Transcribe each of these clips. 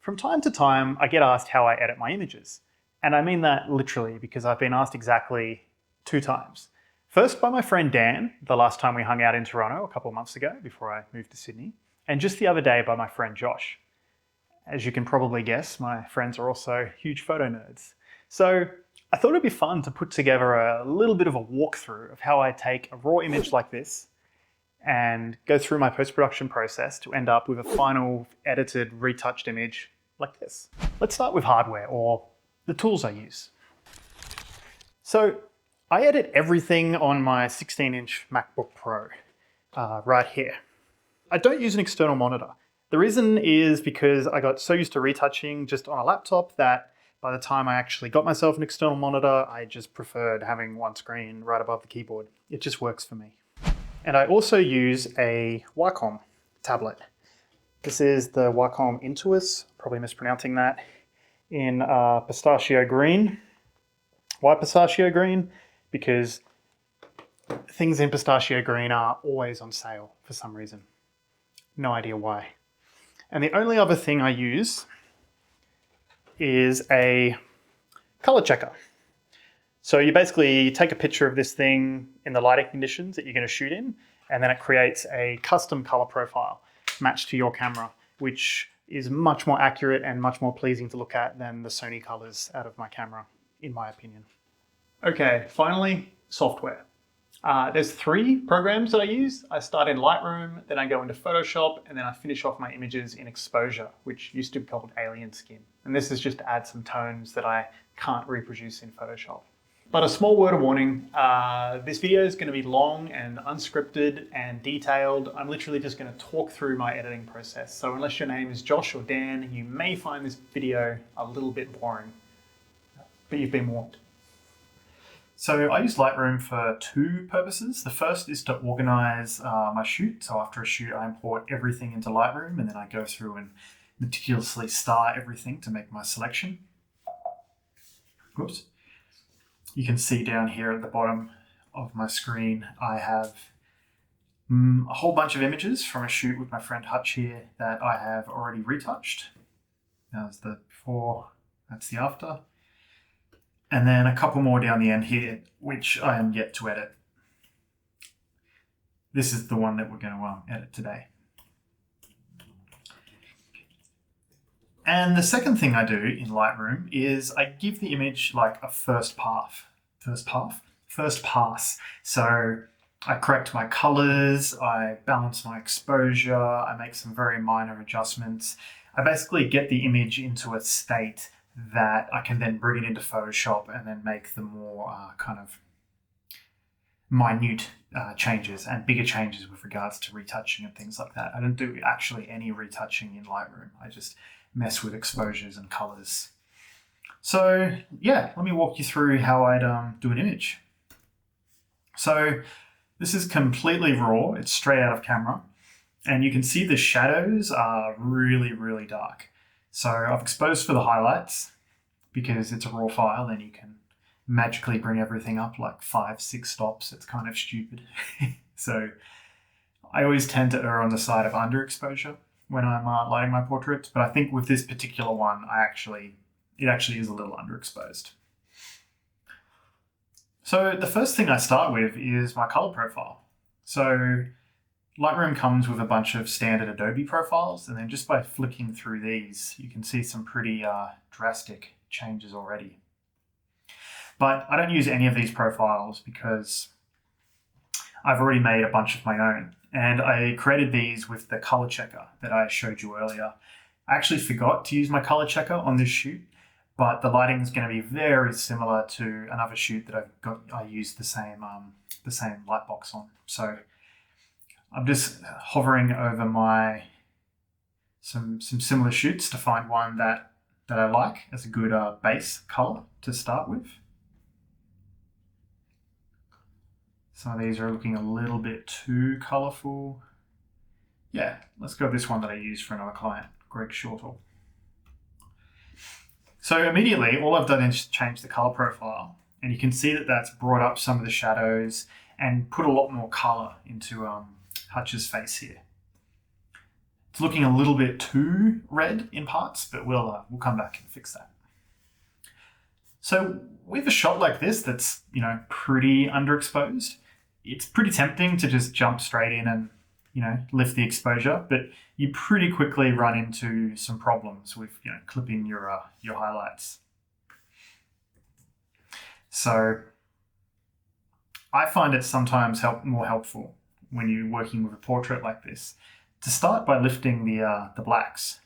From time to time, I get asked how I edit my images. And I mean that literally because I've been asked exactly 2 times. First by my friend Dan, the last time we hung out in Toronto a couple of months ago before I moved to Sydney, and just the other day by my friend Josh. As you can probably guess, my friends are also huge photo nerds. So I thought it'd be fun to put together a little bit of a walkthrough of how I take a raw image like this and go through my post-production process to end up with a final edited, retouched image like this. Let's start with hardware, or the tools I use. So I edit everything on my 16-inch MacBook Pro right here. I don't use an external monitor. The reason is because I got so used to retouching just on a laptop that by the time I actually got myself an external monitor, I just preferred having one screen right above the keyboard. It just works for me. And I also use a Wacom tablet. This is the Wacom Intuos, probably mispronouncing that, in pistachio green. Why pistachio green? Because things in pistachio green are always on sale for some reason. No idea why. And the only other thing I use is a color checker. So you basically take a picture of this thing in the lighting conditions that you're going to shoot in, and then it creates a custom color profile matched to your camera, which is much more accurate and much more pleasing to look at than the Sony colors out of my camera, in my opinion. Okay, finally, software. There's 3 programs that I use. I start in Lightroom, then I go into Photoshop, and then I finish off my images in Exposure, which used to be called Alien Skin. And this is just to add some tones that I can't reproduce in Photoshop. But a small word of warning, this video is going to be long and unscripted and detailed. I'm literally just going to talk through my editing process. So unless your name is Josh or Dan, you may find this video a little bit boring, but you've been warned. So I use Lightroom for 2 purposes. The first is to organize my shoot. So after a shoot, I import everything into Lightroom and then I go through and meticulously star everything to make my selection. Whoops. You can see down here at the bottom of my screen, I have a whole bunch of images from a shoot with my friend Hutch here that I have already retouched. That's the before, that's the after. And then a couple more down the end here, which I am yet to edit. This is the one that we're going to edit today. And the second thing I do in Lightroom is I give the image like a first pass. So I correct my colors, I balance my exposure, I make some very minor adjustments. I basically get the image into a state that I can then bring it into Photoshop and then make the more kind of minute changes and bigger changes with regards to retouching and things like that. I don't do actually any retouching in Lightroom. I just mess with exposures and colors. So yeah, let me walk you through how I'd do an image. So this is completely raw. It's straight out of camera. And you can see the shadows are really, really dark. So I've exposed for the highlights because it's a raw file and you can magically bring everything up like 5-6 stops. It's kind of stupid. So I always tend to err on the side of underexposure when I'm lighting my portraits, but I think with this particular one, it actually is a little underexposed. So the first thing I start with is my color profile. So Lightroom comes with a bunch of standard Adobe profiles, and then just by flicking through these, you can see some pretty drastic changes already. But I don't use any of these profiles because I've already made a bunch of my own. And I created these with the color checker that I showed you earlier. I actually forgot to use my color checker on this shoot, but the lighting is going to be very similar to another shoot that I used the same light box on. So I'm just hovering over some similar shoots to find one that I like as a good base color to start with. Some of these are looking a little bit too colorful. Yeah, let's go with this one that I used for another client, Greg Shortall. So immediately, all I've done is change the color profile, and you can see that that's brought up some of the shadows and put a lot more color into Hutch's face here. It's looking a little bit too red in parts, but we'll come back and fix that. So with a shot like this that's, pretty underexposed, it's pretty tempting to just jump straight in and, lift the exposure, but you pretty quickly run into some problems with, clipping your highlights. So I find it sometimes more helpful when you're working with a portrait like this to start by lifting the blacks.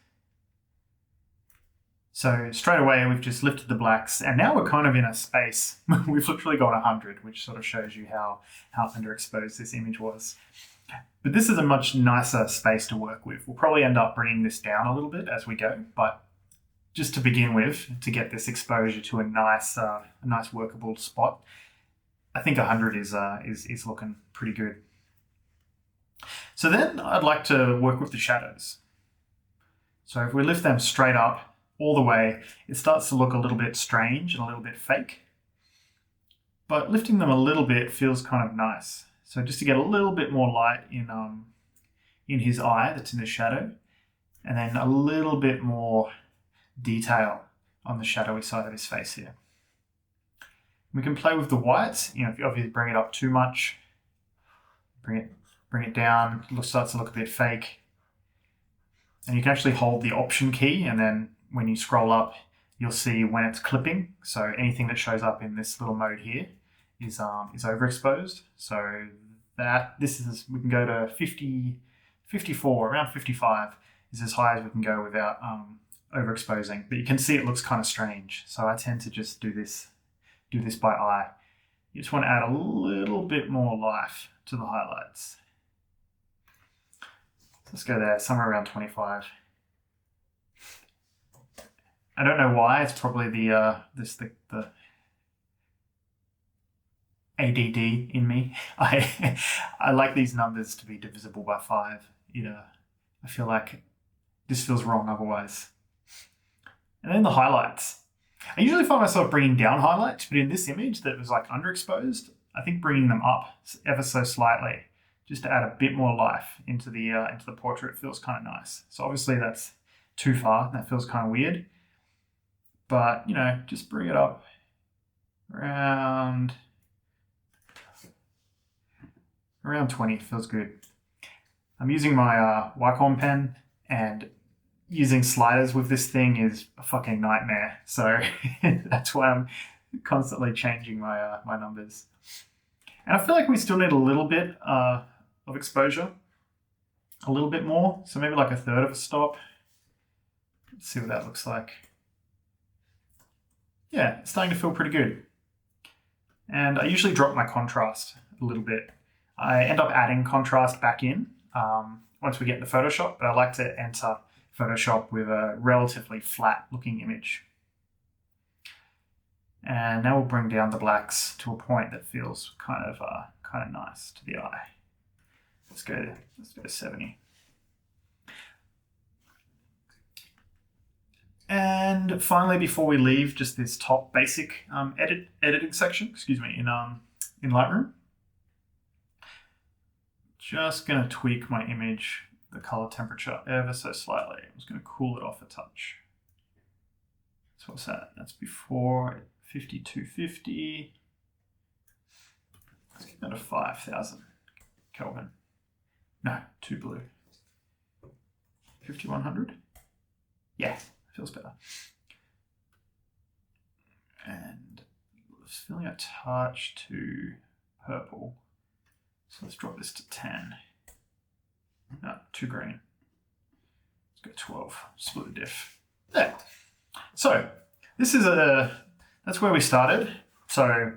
So straight away, we've just lifted the blacks, and now we're kind of in a space. We've literally got 100, which sort of shows you how underexposed this image was. But this is a much nicer space to work with. We'll probably end up bringing this down a little bit as we go, but just to begin with, to get this exposure to a nice workable spot, I think 100 is looking pretty good. So then I'd like to work with the shadows. So if we lift them straight up, all the way, it starts to look a little bit strange and a little bit fake. But lifting them a little bit feels kind of nice. So just to get a little bit more light in his eye that's in the shadow, and then a little bit more detail on the shadowy side of his face here. We can play with the whites. If you obviously bring it up too much, bring it down, it starts to look a bit fake. And you can actually hold the Option key, and then when you scroll up, you'll see when it's clipping. So anything that shows up in this little mode here is overexposed. So we can go to 50, 54, around 55 is as high as we can go without overexposing. But you can see it looks kind of strange. So I tend to just do this by eye. You just want to add a little bit more life to the highlights. So let's go there, somewhere around 25. I don't know why. It's probably the ADD in me. I like these numbers to be divisible by 5. I feel like this feels wrong otherwise. And then the highlights. I usually find myself bringing down highlights, but in this image that was like underexposed, I think bringing them up ever so slightly just to add a bit more life into the portrait feels kind of nice. So obviously that's too far. That feels kind of weird. But, just bring it up around 20, feels good. I'm using my Wacom pen, and using sliders with this thing is a fucking nightmare. So that's why I'm constantly changing my numbers. And I feel like we still need a little bit of exposure, a little bit more. So maybe like a third of a stop. Let's see what that looks like. Yeah, it's starting to feel pretty good. And I usually drop my contrast a little bit. I end up adding contrast back in once we get into Photoshop, but I like to enter Photoshop with a relatively flat looking image. And now we'll bring down the blacks to a point that feels kind of nice to the eye. Let's go to 70. And finally, before we leave, just this top basic editing section, in Lightroom. Just going to tweak my image, the color temperature ever so slightly. I'm just going to cool it off a touch. So what's that? That's before 5250. Let's get that to 5000 Kelvin. No, too blue. 5100. Yeah. Feels better. And it's feeling a touch too purple. So let's drop this to 10. No, too green. Let's go 12. Split the diff. There. So that's where we started. So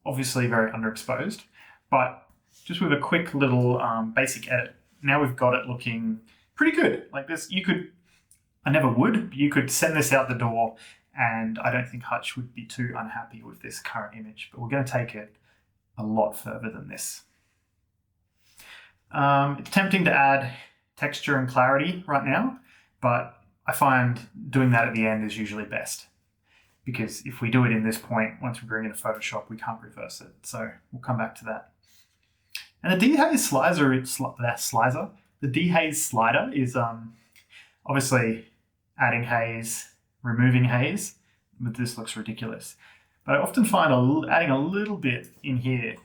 obviously very underexposed, but just with a quick little basic edit. Now we've got it looking pretty good. Like this, I never would, but you could send this out the door, and I don't think Hutch would be too unhappy with this current image, but we're going to take it a lot further than this. It's tempting to add texture and clarity right now, but I find doing that at the end is usually best, because if we do it in this point, once we bring it into Photoshop, we can't reverse it. So we'll come back to that. And the DA slicer The dehaze slider is obviously adding haze, removing haze, but this looks ridiculous. But I often find adding a little bit in here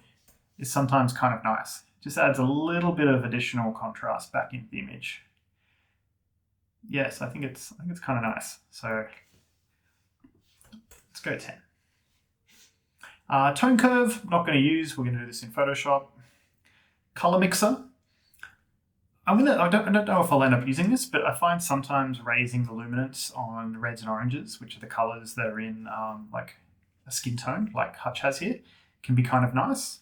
is sometimes kind of nice. It just adds a little bit of additional contrast back into the image. Yes, I think it's kind of nice. So let's go 10. Tone curve, not going to use. We're going to do this in Photoshop. Color mixer. I don't know if I'll end up using this, but I find sometimes raising the luminance on reds and oranges, which are the colors that are in like a skin tone, like Hutch has here, can be kind of nice.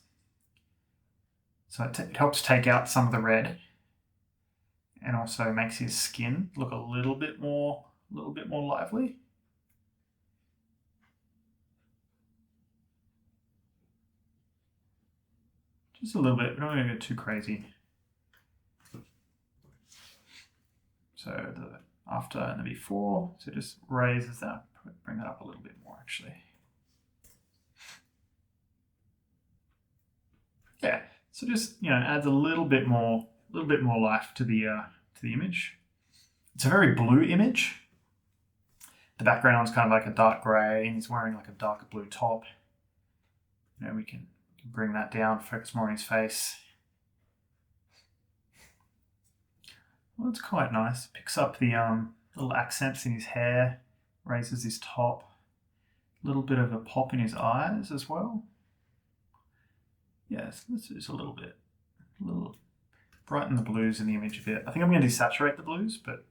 So it helps take out some of the red, and also makes his skin look a little bit more lively. Just a little bit. We don't want to go too crazy. So the after and the before, so it just raises that, bring that up a little bit more actually. Yeah, so just adds a little bit more life to the image. It's a very blue image. The background's kind of like a dark grey, and he's wearing like a darker blue top. We can bring that down, focus more on his face. Well, it's quite nice. Picks up the little accents in his hair, raises his top. A little bit of a pop in his eyes as well. Yes, let's do this a little bit. Brighten the blues in the image a bit. I think I'm going to desaturate the blues, but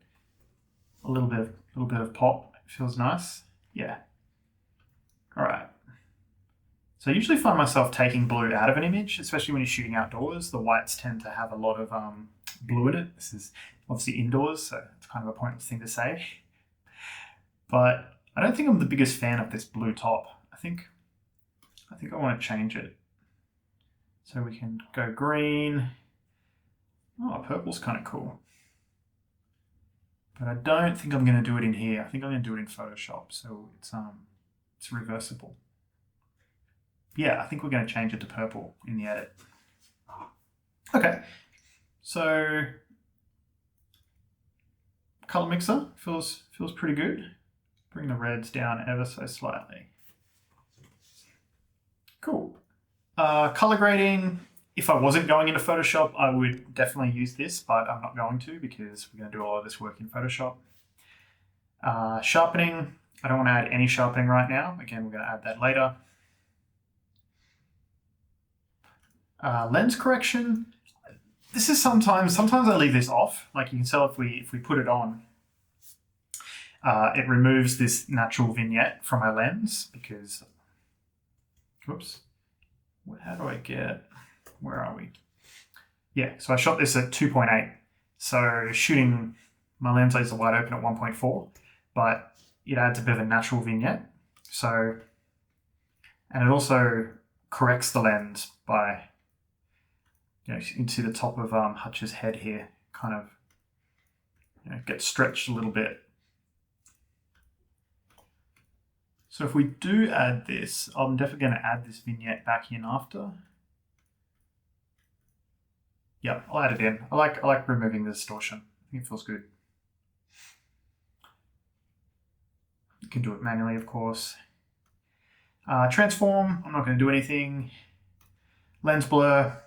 a little bit of pop feels nice. Yeah. All right. So I usually find myself taking blue out of an image, especially when you're shooting outdoors. The whites tend to have a lot of blue in it. This is obviously indoors, so it's kind of a pointless thing to say. But I don't think I'm the biggest fan of this blue top. I think I want to change it. So we can go green. Oh, purple's kind of cool. But I don't think I'm going to do it in here. I think I'm going to do it in Photoshop, so it's reversible. Yeah, I think we're going to change it to purple in the edit. Okay, so color mixer feels pretty good. Bring the reds down ever so slightly. Cool. Color grading. If I wasn't going into Photoshop, I would definitely use this, but I'm not going to because we're going to do all of this work in Photoshop. Sharpening. I don't want to add any sharpening right now. Again, we're going to add that later. Lens correction. This is sometimes I leave this off. Like you can tell if we put it on, it removes this natural vignette from my lens because, whoops, how do I get, where are we? Yeah, so I shot this at 2.8. So shooting my lens laser wide open at 1.4, but it adds a bit of a natural vignette. So, and it also corrects the lens by into the top of Hutch's head here, kind of gets stretched a little bit. So if we do add this, I'm definitely going to add this vignette back in after. Yeah, I'll add it in. I like removing the distortion. I think it feels good. You can do it manually, of course. Transform, I'm not going to do anything. Lens blur.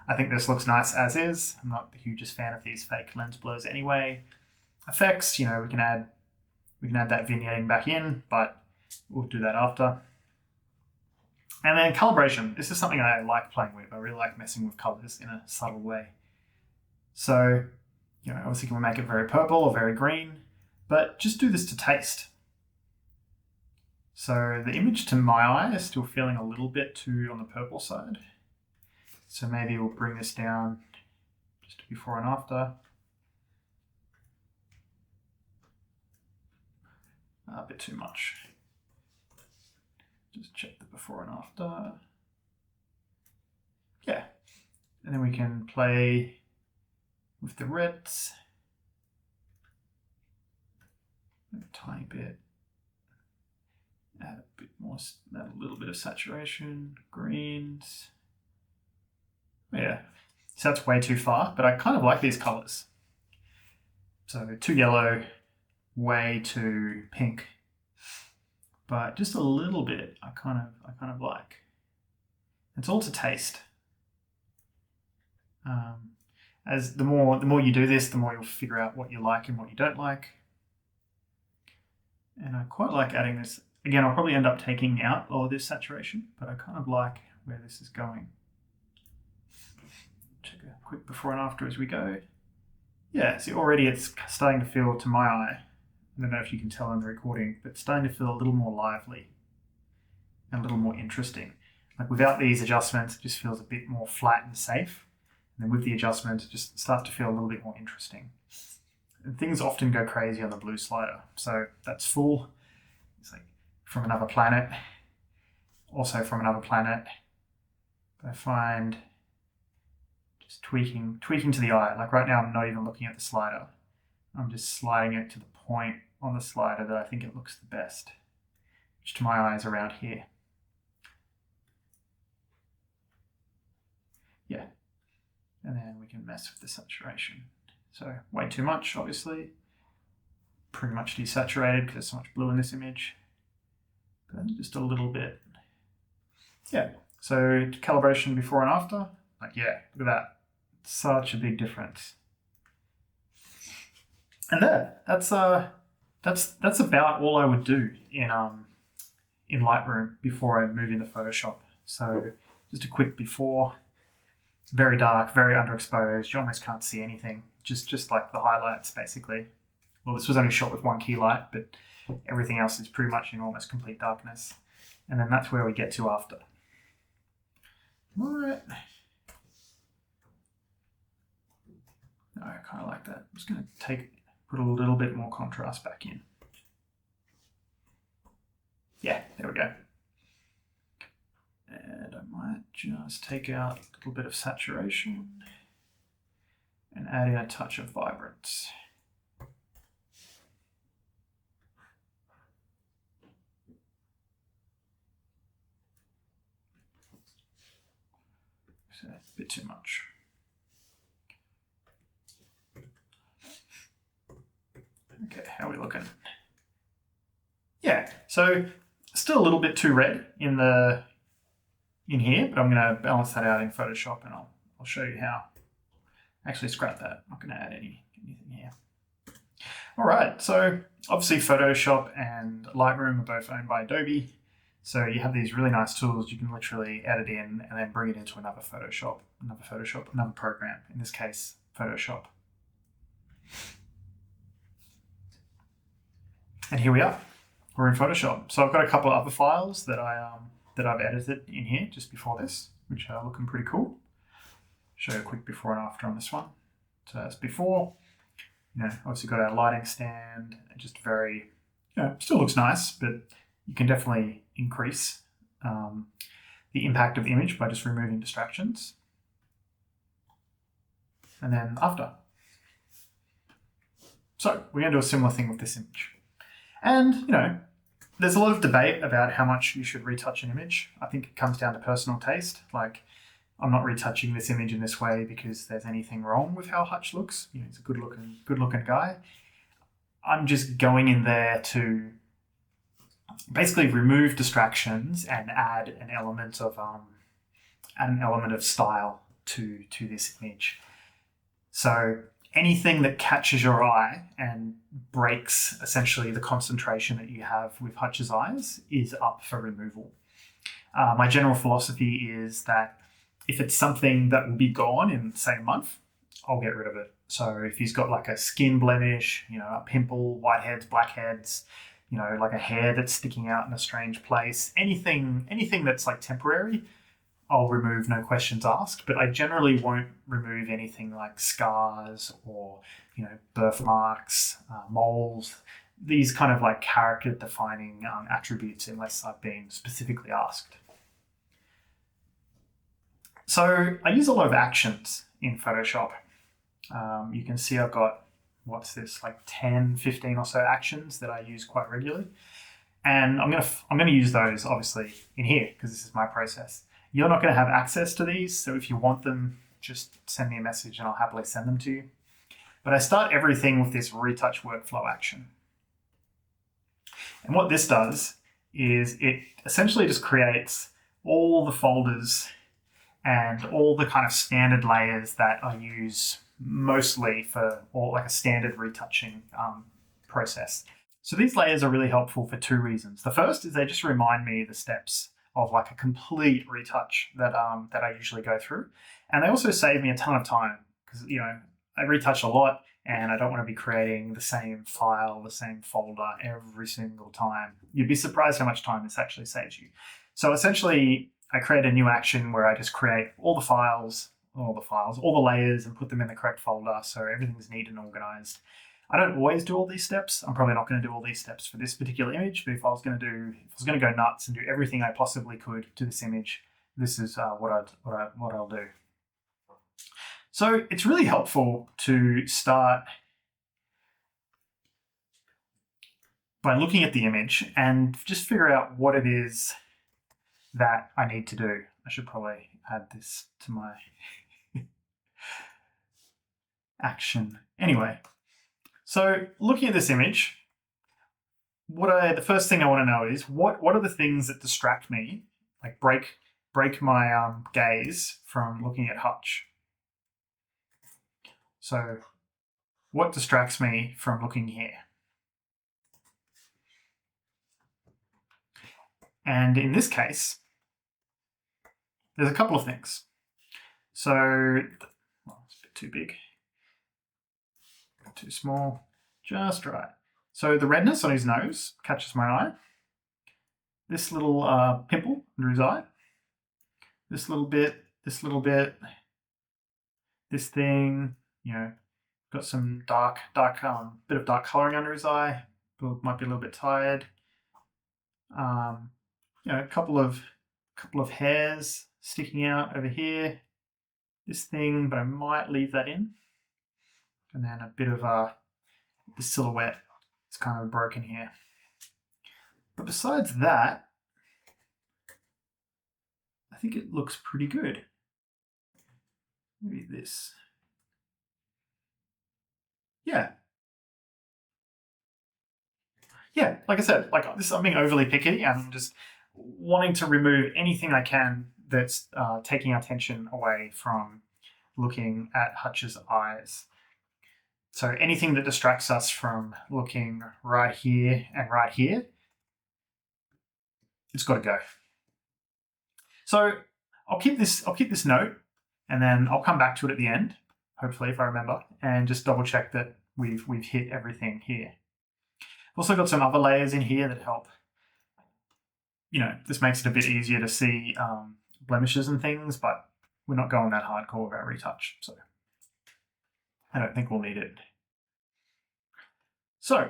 I think this looks nice as is. I'm not the hugest fan of these fake lens blurs anyway. Effects, we can add that vignetting back in, but we'll do that after. And then calibration. This is something I like playing with. I really like messing with colors in a subtle way. So, obviously can we make it very purple or very green, but just do this to taste. So the image to my eye is still feeling a little bit too on the purple side. So maybe we'll bring this down just to before and after. A bit too much. Just check the before and after. Yeah. And then we can play with the reds. A tiny bit. Add a bit more, add a little bit of saturation, greens. Yeah, So that's way too far, but I kind of like these colors. So too yellow, way too pink, but just a little bit I kind of like. It's all to taste. As the more you do this, the more you'll figure out what you like and what you don't like. And I quite like adding this. Again, I'll probably end up taking out all of this saturation, but I kind of like where this is going. Check a quick before and after as we go. Yeah, see already it's starting to feel, to my eye, I don't know if you can tell in the recording, but it's starting to feel a little more lively and a little more interesting. Like without these adjustments, it just feels a bit more flat and safe. And then with the adjustment, it just starts to feel a little bit more interesting. And things often go crazy on the blue slider. So that's full. It's like from another planet. Also from another planet. But I find just tweaking to the eye. Like right now, I'm not even looking at the slider. I'm just sliding it to the point on the slider that I think it looks the best, which to my eye is around here. Yeah. And then we can mess with the saturation. So way too much, obviously. Pretty much desaturated because there's so much blue in this image. But then just a little bit. Yeah. So calibration before and after. Like, yeah, look at that. Such a big difference. And that's about all I would do in Lightroom before I move into Photoshop. So just a quick before. Very dark, very underexposed. You almost can't see anything. Just like the highlights, basically. Well, this was only shot with one key light, but everything else is pretty much in almost complete darkness. And then that's where we get to after. All right. No, I kind of like that. I'm just going to put a little bit more contrast back in. Yeah, there we go. And I might just take out a little bit of saturation and add in a touch of vibrance. So a bit too much. Okay, how are we looking? Yeah, so still a little bit too red in here, but I'm going to balance that out in Photoshop and I'll show you how. Actually, scrap that. I'm not going to add anything here. All right, so obviously Photoshop and Lightroom are both owned by Adobe. So you have these really nice tools. You can literally edit in and then bring it into another program. In this case, Photoshop. And here we are. We're in Photoshop. So I've got a couple of other files that I've edited in here just before this, which are looking pretty cool. Show you a quick before and after on this one. So that's before. Obviously got our lighting stand. Just very, still looks nice, but you can definitely increase the impact of the image by just removing distractions. And then after. So we're going to do a similar thing with this image. And, there's a lot of debate about how much you should retouch an image. I think it comes down to personal taste. Like, I'm not retouching this image in this way because there's anything wrong with how Hutch looks. He's a good looking guy. I'm just going in there to basically remove distractions and add an element of style to this image. So anything that catches your eye and breaks essentially the concentration that you have with Hutch's eyes is up for removal. My general philosophy is that if it's something that will be gone in, say, a month, I'll get rid of it. So if he's got like a skin blemish, a pimple, whiteheads, blackheads, like a hair that's sticking out in a strange place, anything that's like temporary, I'll remove, no questions asked. But I generally won't remove anything like scars or, birthmarks, moles, these kind of like character defining attributes unless I've been specifically asked. So I use a lot of actions in Photoshop. You can see I've got, like 10, 15 or so actions that I use quite regularly. And I'm going to use those obviously in here because this is my process. You're not going to have access to these. So if you want them, just send me a message and I'll happily send them to you. But I start everything with this retouch workflow action. And what this does is it essentially just creates all the folders and all the kind of standard layers that I use mostly for like a standard retouching process. So these layers are really helpful for two reasons. The first is they just remind me the steps of like a complete retouch that I usually go through. And they also save me a ton of time because, you know, I retouch a lot and I don't want to be creating the same file, the same folder every single time. You'd be surprised how much time this actually saves you. So essentially, I create a new action where I just create all the layers and put them in the correct folder so everything's neat and organized. I don't always do all these steps. I'm probably not going to do all these steps for this particular image, but if I was going to go nuts and do everything I possibly could to this image, this is what I'll do. So it's really helpful to start by looking at the image and just figure out what it is that I need to do. I should probably add this to my action. Anyway, so looking at this image, the first thing I want to know is what are the things that distract me, like break my gaze from looking at Hutch. So what distracts me from looking here? And in this case, there's a couple of things. So, well, it's a bit too big, too small, just right. So the redness on his nose catches my eye. This little pimple under his eye. This little bit, this thing, you know, got some bit of dark coloring under his eye. Might be a little bit tired. You know, a couple of hairs sticking out over here. This thing, but I might leave that in. And then a bit of the silhouette is kind of broken here. But besides that, I think it looks pretty good. Maybe this. Yeah. Yeah, like I said, like this, I'm being overly picky and I'm just wanting to remove anything I can that's taking our attention away from looking at Hutch's eyes. So anything that distracts us from looking right here and right here, it's got to go. So I'll keep this note, and then I'll come back to it at the end, hopefully if I remember, and just double check that we've hit everything here. I've also got some other layers in here that help. You know, this makes it a bit easier to see blemishes and things, but we're not going that hardcore with our retouch, so I don't think we'll need it. So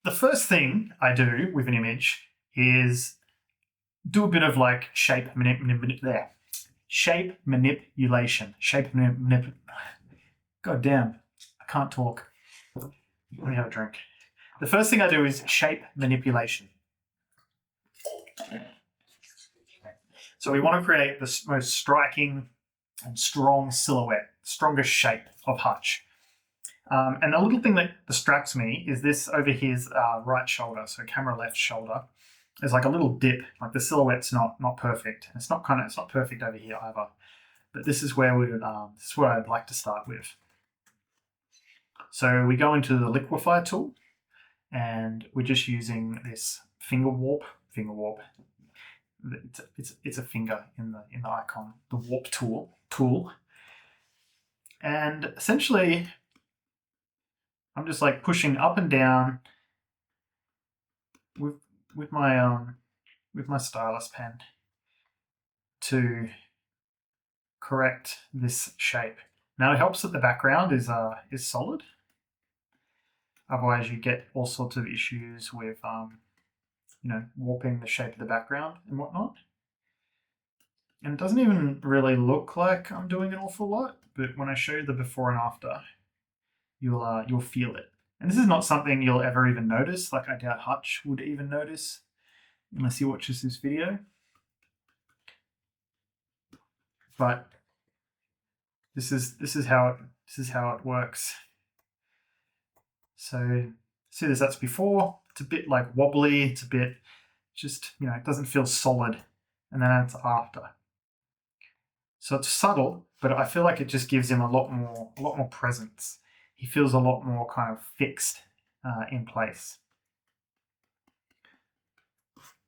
the first thing I do with an image is do a bit of like shape manipulation. God damn, I can't talk. Let me have a drink. The first thing I do is shape manipulation. So we want to create the most striking and strong silhouette, strongest shape of Hutch. And the little thing that distracts me is this over his right shoulder, so camera left shoulder. There's like a little dip, like the silhouette's not perfect. It's not perfect over here either. But this is where this is where I'd like to start with. So we go into the liquify tool, and we're just using this finger warp. It's a finger in the icon, the warp tool. And essentially, I'm just like pushing up and down with my stylus pen to correct this shape. Now it helps that the background is solid. Otherwise, you get all sorts of issues with you know, warping the shape of the background and whatnot. And it doesn't even really look like I'm doing an awful lot, but when I show you the before and after, you'll feel it. And this is not something you'll ever even notice. Like I doubt Hutch would even notice unless he watches this video. But this is how it works. So see this, that's before. It's a bit like wobbly. It's a bit just, it doesn't feel solid. And then it's after. So it's subtle, but I feel like it just gives him a lot more presence. He feels a lot more kind of fixed in place.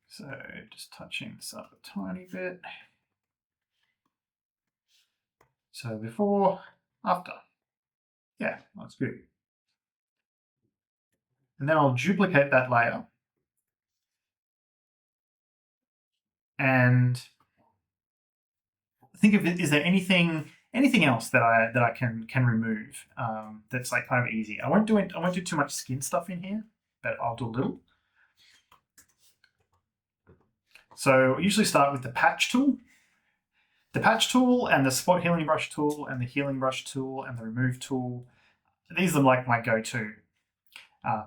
So just touching this up a tiny bit. So before, after. Yeah, that's good. And then I'll duplicate that layer. And think of it, is there anything else that I can remove that's like kind of easy? I won't do too much skin stuff in here, but I'll do a little. So I usually start with the patch tool. The patch tool and the spot healing brush tool and the healing brush tool and the remove tool. These are like my go-to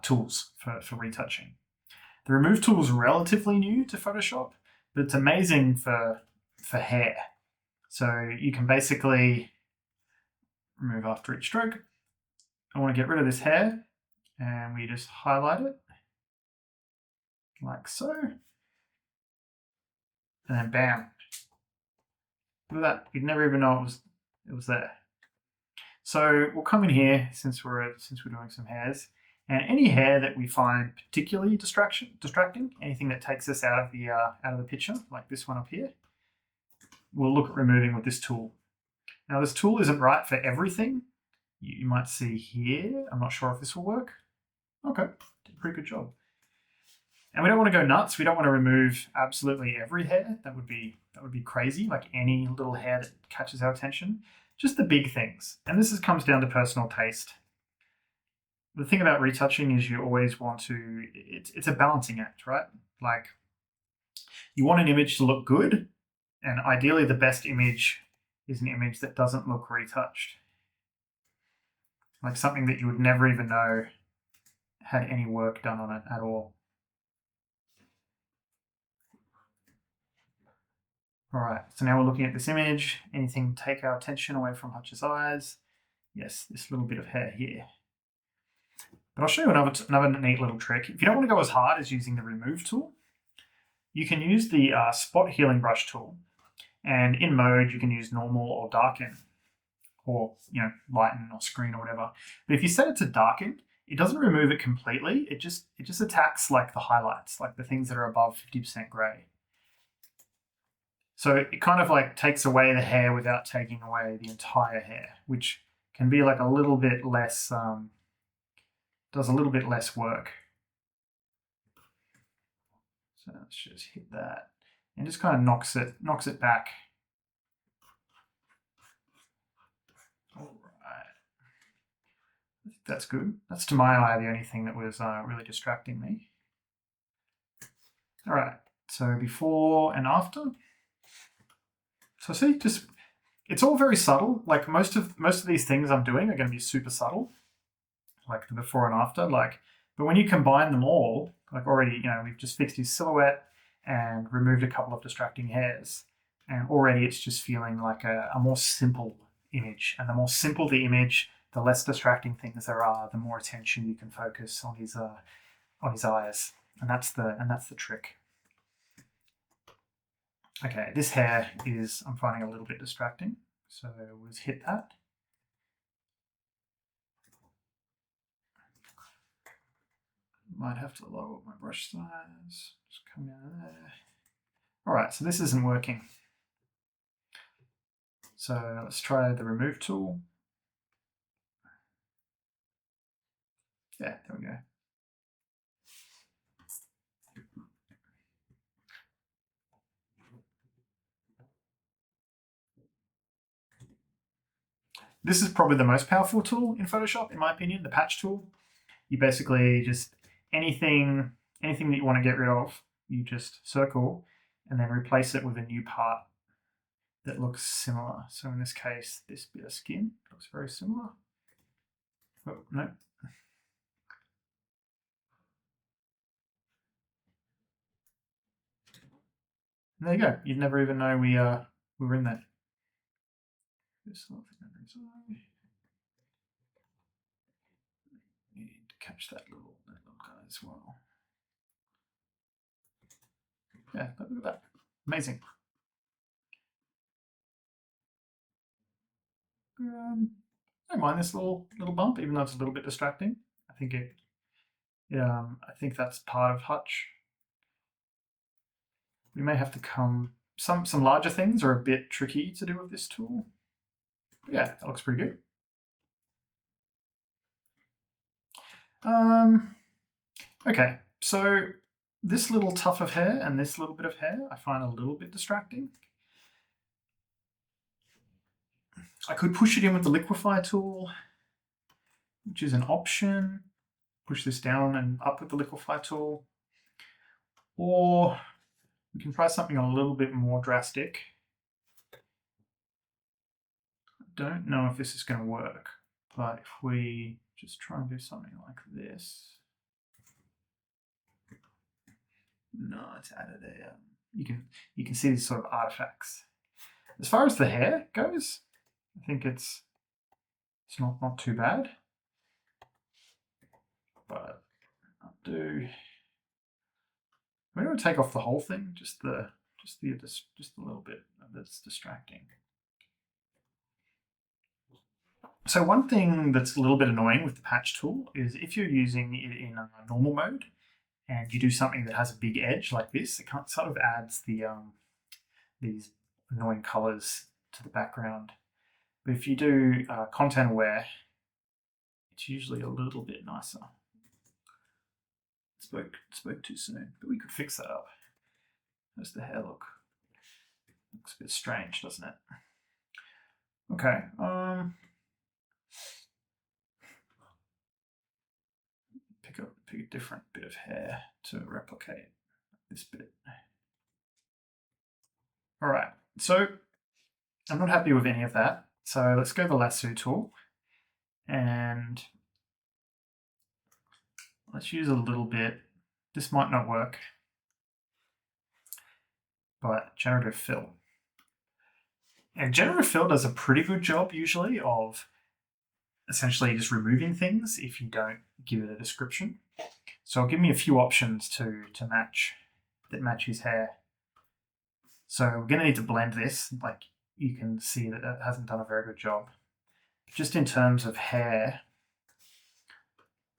tools for retouching. The remove tool is relatively new to Photoshop, but it's amazing for hair. So you can basically remove after each stroke. I want to get rid of this hair, and we just highlight it like so. And then bam. Look at that. You'd never even know it was there. So we'll come in here since we're doing some hairs, and any hair that we find particularly distracting, anything that takes us out of the picture, like this one up here, we'll look at removing with this tool. Now this tool isn't right for everything. You might see here. I'm not sure if this will work. Okay, did a pretty good job. And we don't want to go nuts. We don't want to remove absolutely every hair. That would be crazy, like any little hair that catches our attention. Just the big things. And this comes down to personal taste. The thing about retouching is you always want to, it's a balancing act, right? Like you want an image to look good, and ideally the best image is an image that doesn't look retouched. Like something that you would never even know had any work done on it at all. All right, so now we're looking at this image. Anything take our attention away from Hutch's eyes? Yes, this little bit of hair here. But I'll show you another neat little trick. If you don't want to go as hard as using the remove tool, you can use the spot healing brush tool. And in mode, you can use normal or darken, or lighten or screen or whatever. But if you set it to darken, it doesn't remove it completely. It just attacks like the highlights, like the things that are above 50% gray. So it kind of like takes away the hair without taking away the entire hair, which can be like a little bit less, does a little bit less work. So let's just hit that and just kind of knocks it back. All right. I think that's good. That's to my eye the only thing that was really distracting me. All right, so before and after. So see, it's all very subtle. Like most of these things I'm doing are going to be super subtle, like the before and after. But when you combine them all, like already, we've just fixed his silhouette and removed a couple of distracting hairs, and already it's just feeling like a more simple image. And the more simple the image, the less distracting things there are, the more attention you can focus on his eyes, and that's the trick. Okay, this hair I'm finding a little bit distracting, so we'll just hit that. Might have to lower my brush size. Just come down there. All right, so this isn't working. So let's try the remove tool. Yeah, there we go. This is probably the most powerful tool in Photoshop, in my opinion, the patch tool. You basically just, anything that you want to get rid of, you just circle and then replace it with a new part that looks similar. So in this case, this bit of skin looks very similar. Oh, no. And there you go. You'd never even know we were in there. This little thing under his eye. Need to catch that little guy as well. Yeah, look at that. Amazing. I don't mind this little bump, even though it's a little bit distracting. I think I think that's part of Hutch. We may have to come. Some larger things are a bit tricky to do with this tool. But yeah, that looks pretty good. Okay, so this little tuft of hair and this little bit of hair I find a little bit distracting. I could push it in with the liquefy tool, which is an option. Push this down and up with the liquefy tool. Or we can try something a little bit more drastic. I don't know if this is going to work, but if we just try and do something like this. No, it's added a. You can see these sort of artifacts. As far as the hair goes, I think it's not too bad. But I'll do. I'm going to take off the whole thing, just a little bit that's distracting. So one thing that's a little bit annoying with the patch tool is if you're using it in a normal mode and you do something that has a big edge like this, it sort of adds the these annoying colors to the background. But if you do content aware, it's usually a little bit nicer. Spoke too soon, but we could fix that up. How's the hair look? Looks a bit strange, doesn't it? Okay. Pick a different bit of hair to replicate this bit. All right. So I'm not happy with any of that. So let's go to the lasso tool and let's use a little bit. This might not work, but generative fill. And generative fill does a pretty good job usually of essentially just removing things if you don't give it a description. So it'll give me a few options to match his hair. So we're going to need to blend this. Like you can see that it hasn't done a very good job. Just in terms of hair,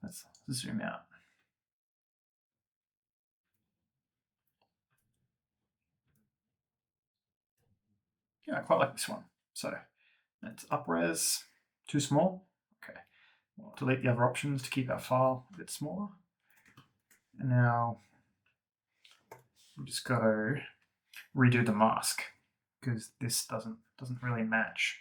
let's zoom out. Yeah, I quite like this one. So that's up res, too small. Okay, we'll delete the other options to keep our file a bit smaller. And now we just got to redo the mask because this doesn't really match.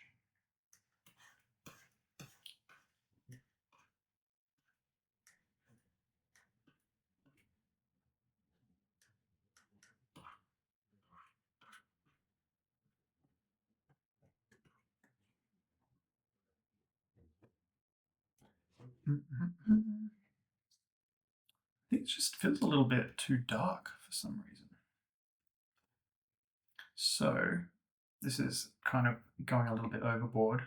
It just feels a little bit too dark for some reason. So this is kind of going a little bit overboard.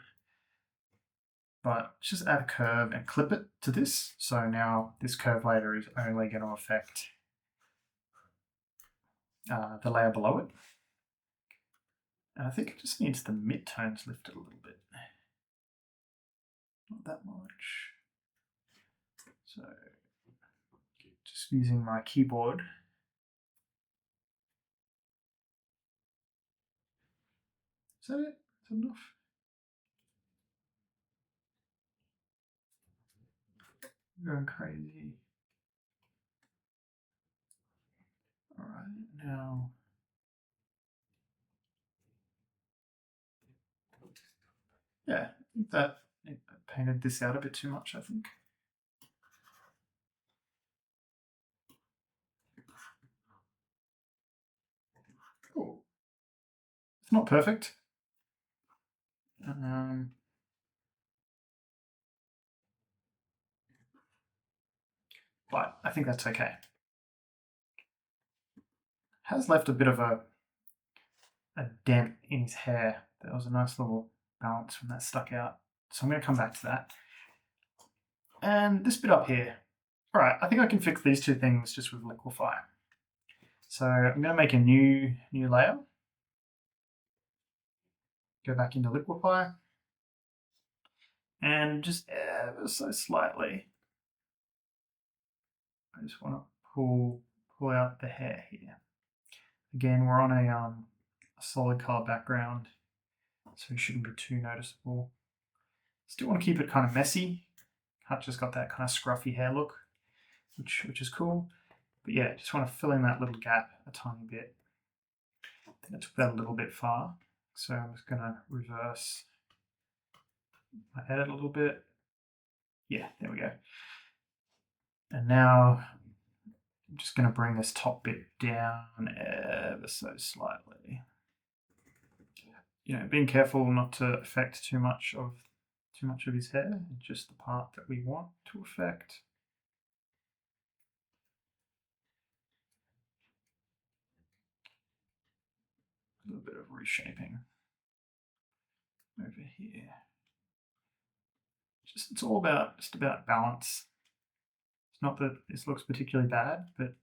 But just add a curve and clip it to this. So now this curve layer is only going to affect the layer below it. And I think it just needs the midtones lifted a little bit. Not that much. So just using my keyboard. Is that it? Is that enough? I'm going crazy. All right, now. Yeah, that painted this out a bit too much, I think. Cool. It's not perfect. But I think that's okay. Has left a bit of a dent in his hair. That was a nice little balance when that stuck out. So I'm going to come back to that. And this bit up here. All right, I think I can fix these two things just with Liquify. So I'm going to make a new layer. Go back into Liquify. And just ever so slightly, I just want to pull out the hair here. Again, we're on a solid color background, so it shouldn't be too noticeable. Still want to keep it kind of messy. Cut just got that kind of scruffy hair look, which is cool. But yeah, just want to fill in that little gap a tiny bit. I think I took that a little bit far, so I'm just going to reverse my edit a little bit. Yeah, there we go. And now I'm just going to bring this top bit down ever so slightly. You know, being careful not to affect too much of his hair, just the part that we want to affect. A little bit of reshaping over here. It's all about balance. It's not that this looks particularly bad, but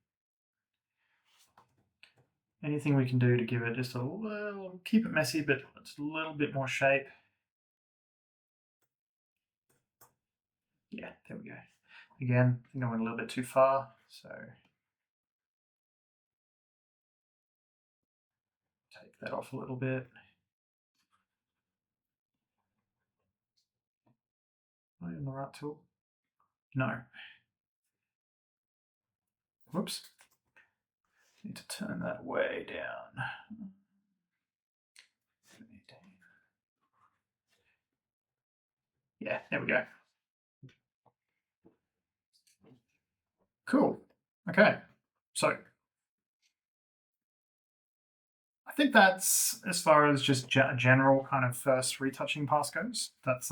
anything we can do to give it just a little, keep it messy, but just a little bit more shape. Yeah, there we go. Again, I think I went a little bit too far, so take that off a little bit. Am I on the right tool? No. Whoops. Need to turn that way down. Yeah, there we go. Cool. Okay, so I think that's as far as just general kind of first retouching pass goes. That's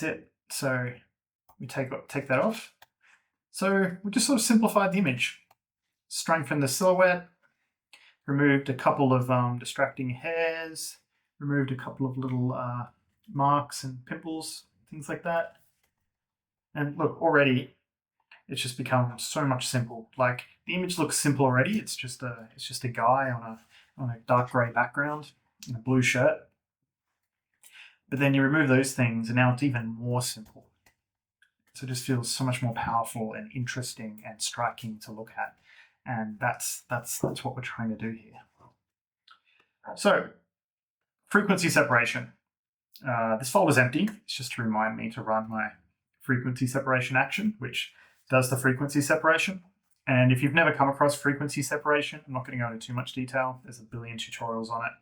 it. So we take that off. So we just sort of simplified the image, strengthened the silhouette, removed a couple of distracting hairs, removed a couple of little marks and pimples, things like that. And look, already it's just become so much simple. Like the image looks simple already. It's just a guy on a dark grey background in a blue shirt. But then you remove those things, and now it's even more simple. So it just feels so much more powerful and interesting and striking to look at. And that's what we're trying to do here. So frequency separation. This folder's empty. It's just to remind me to run my frequency separation action, which does the frequency separation. And if you've never come across frequency separation, I'm not going to go into too much detail. There's a billion tutorials on it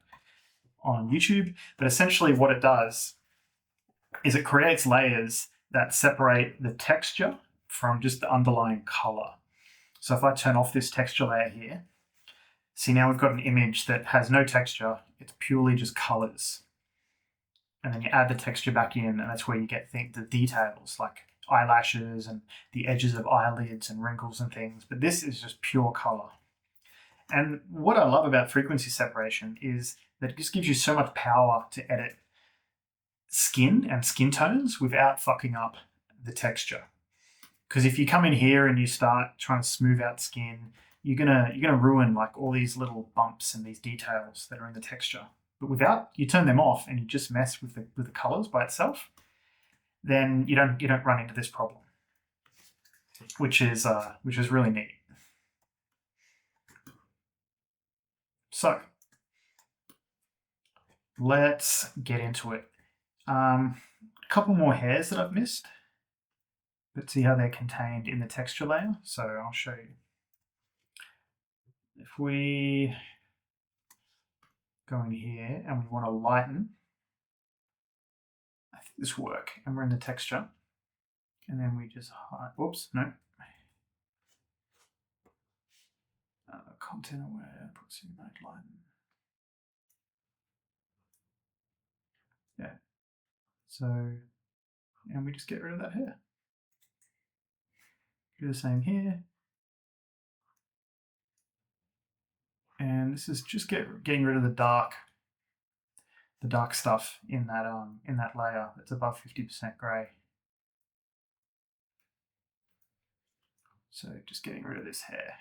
on YouTube. But essentially what it does is it creates layers that separate the texture from just the underlying color. So if I turn off this texture layer here, see now we've got an image that has no texture. It's purely just colors. And then you add the texture back in, and that's where you get the details like eyelashes and the edges of eyelids and wrinkles and things. But this is just pure color. And what I love about frequency separation is that it just gives you so much power to edit skin and skin tones without fucking up the texture. Because if you come in here and you start trying to smooth out skin, you're gonna ruin like all these little bumps and these details that are in the texture. But without, you turn them off and you just mess with the colors by itself, then you don't run into this problem, which is really neat. So let's get into it. A couple more hairs that I've missed. Let's see how they're contained in the texture layer. So I'll show you. If we go in here and we want to lighten, I think this will work. And we're in the texture. And then we just hide, whoops, no. Content aware, proximate lighten. Yeah. So, and we just get rid of that hair. Do the same here. And this is just getting rid of the dark dark stuff in that layer that's above 50% grey. So just getting rid of this hair.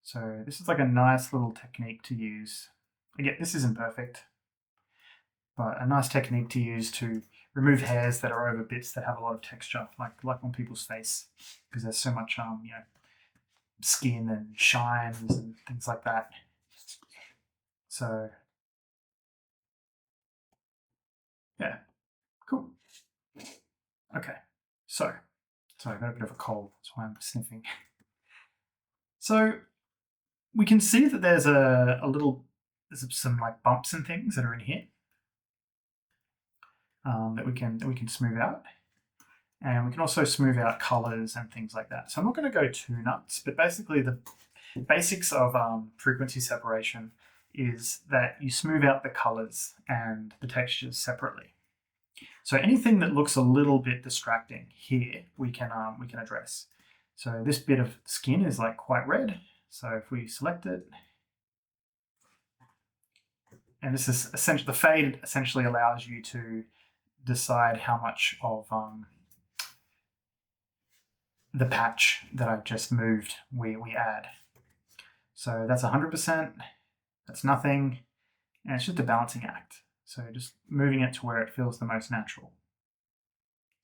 So this is like a nice little technique to use. Again, this isn't perfect, but a nice technique to use to remove hairs that are over bits that have a lot of texture, like on people's face, because there's so much skin and shines and things like that. So yeah, cool. Okay, so I got a bit of a cold, that's why I'm sniffing. So we can see that there's there's some like bumps and things that are in here that we can smooth out. And we can also smooth out colors and things like that. So I'm not going to go too nuts, but basically the basics of frequency separation is that you smooth out the colors and the textures separately. So anything that looks a little bit distracting here, we can address. So this bit of skin is like quite red. So if we select it, and this is essentially, the fade essentially allows you to decide how much of the patch that I've just moved we add. So that's 100%, that's nothing, and it's just a balancing act. So just moving it to where it feels the most natural.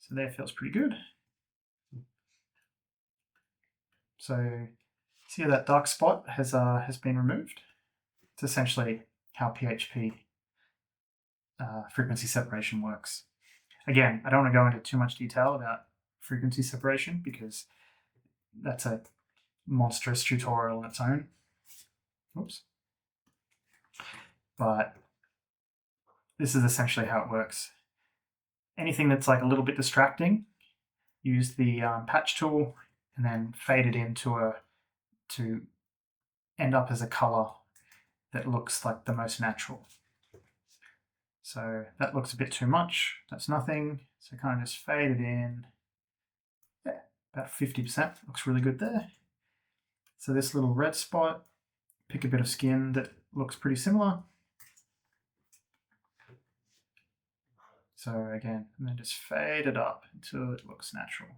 So there feels pretty good. So see how that dark spot has been removed? It's essentially how PHP frequency separation works. Again, I don't want to go into too much detail about frequency separation because that's a monstrous tutorial on its own. Oops. But this is essentially how it works. Anything that's like a little bit distracting, use the patch tool and then fade it into to end up as a color that looks like the most natural. So that looks a bit too much. That's nothing. So kind of just fade it in. Yeah, about 50%. Looks really good there. So this little red spot, pick a bit of skin that looks pretty similar. So again, and then just fade it up until it looks natural.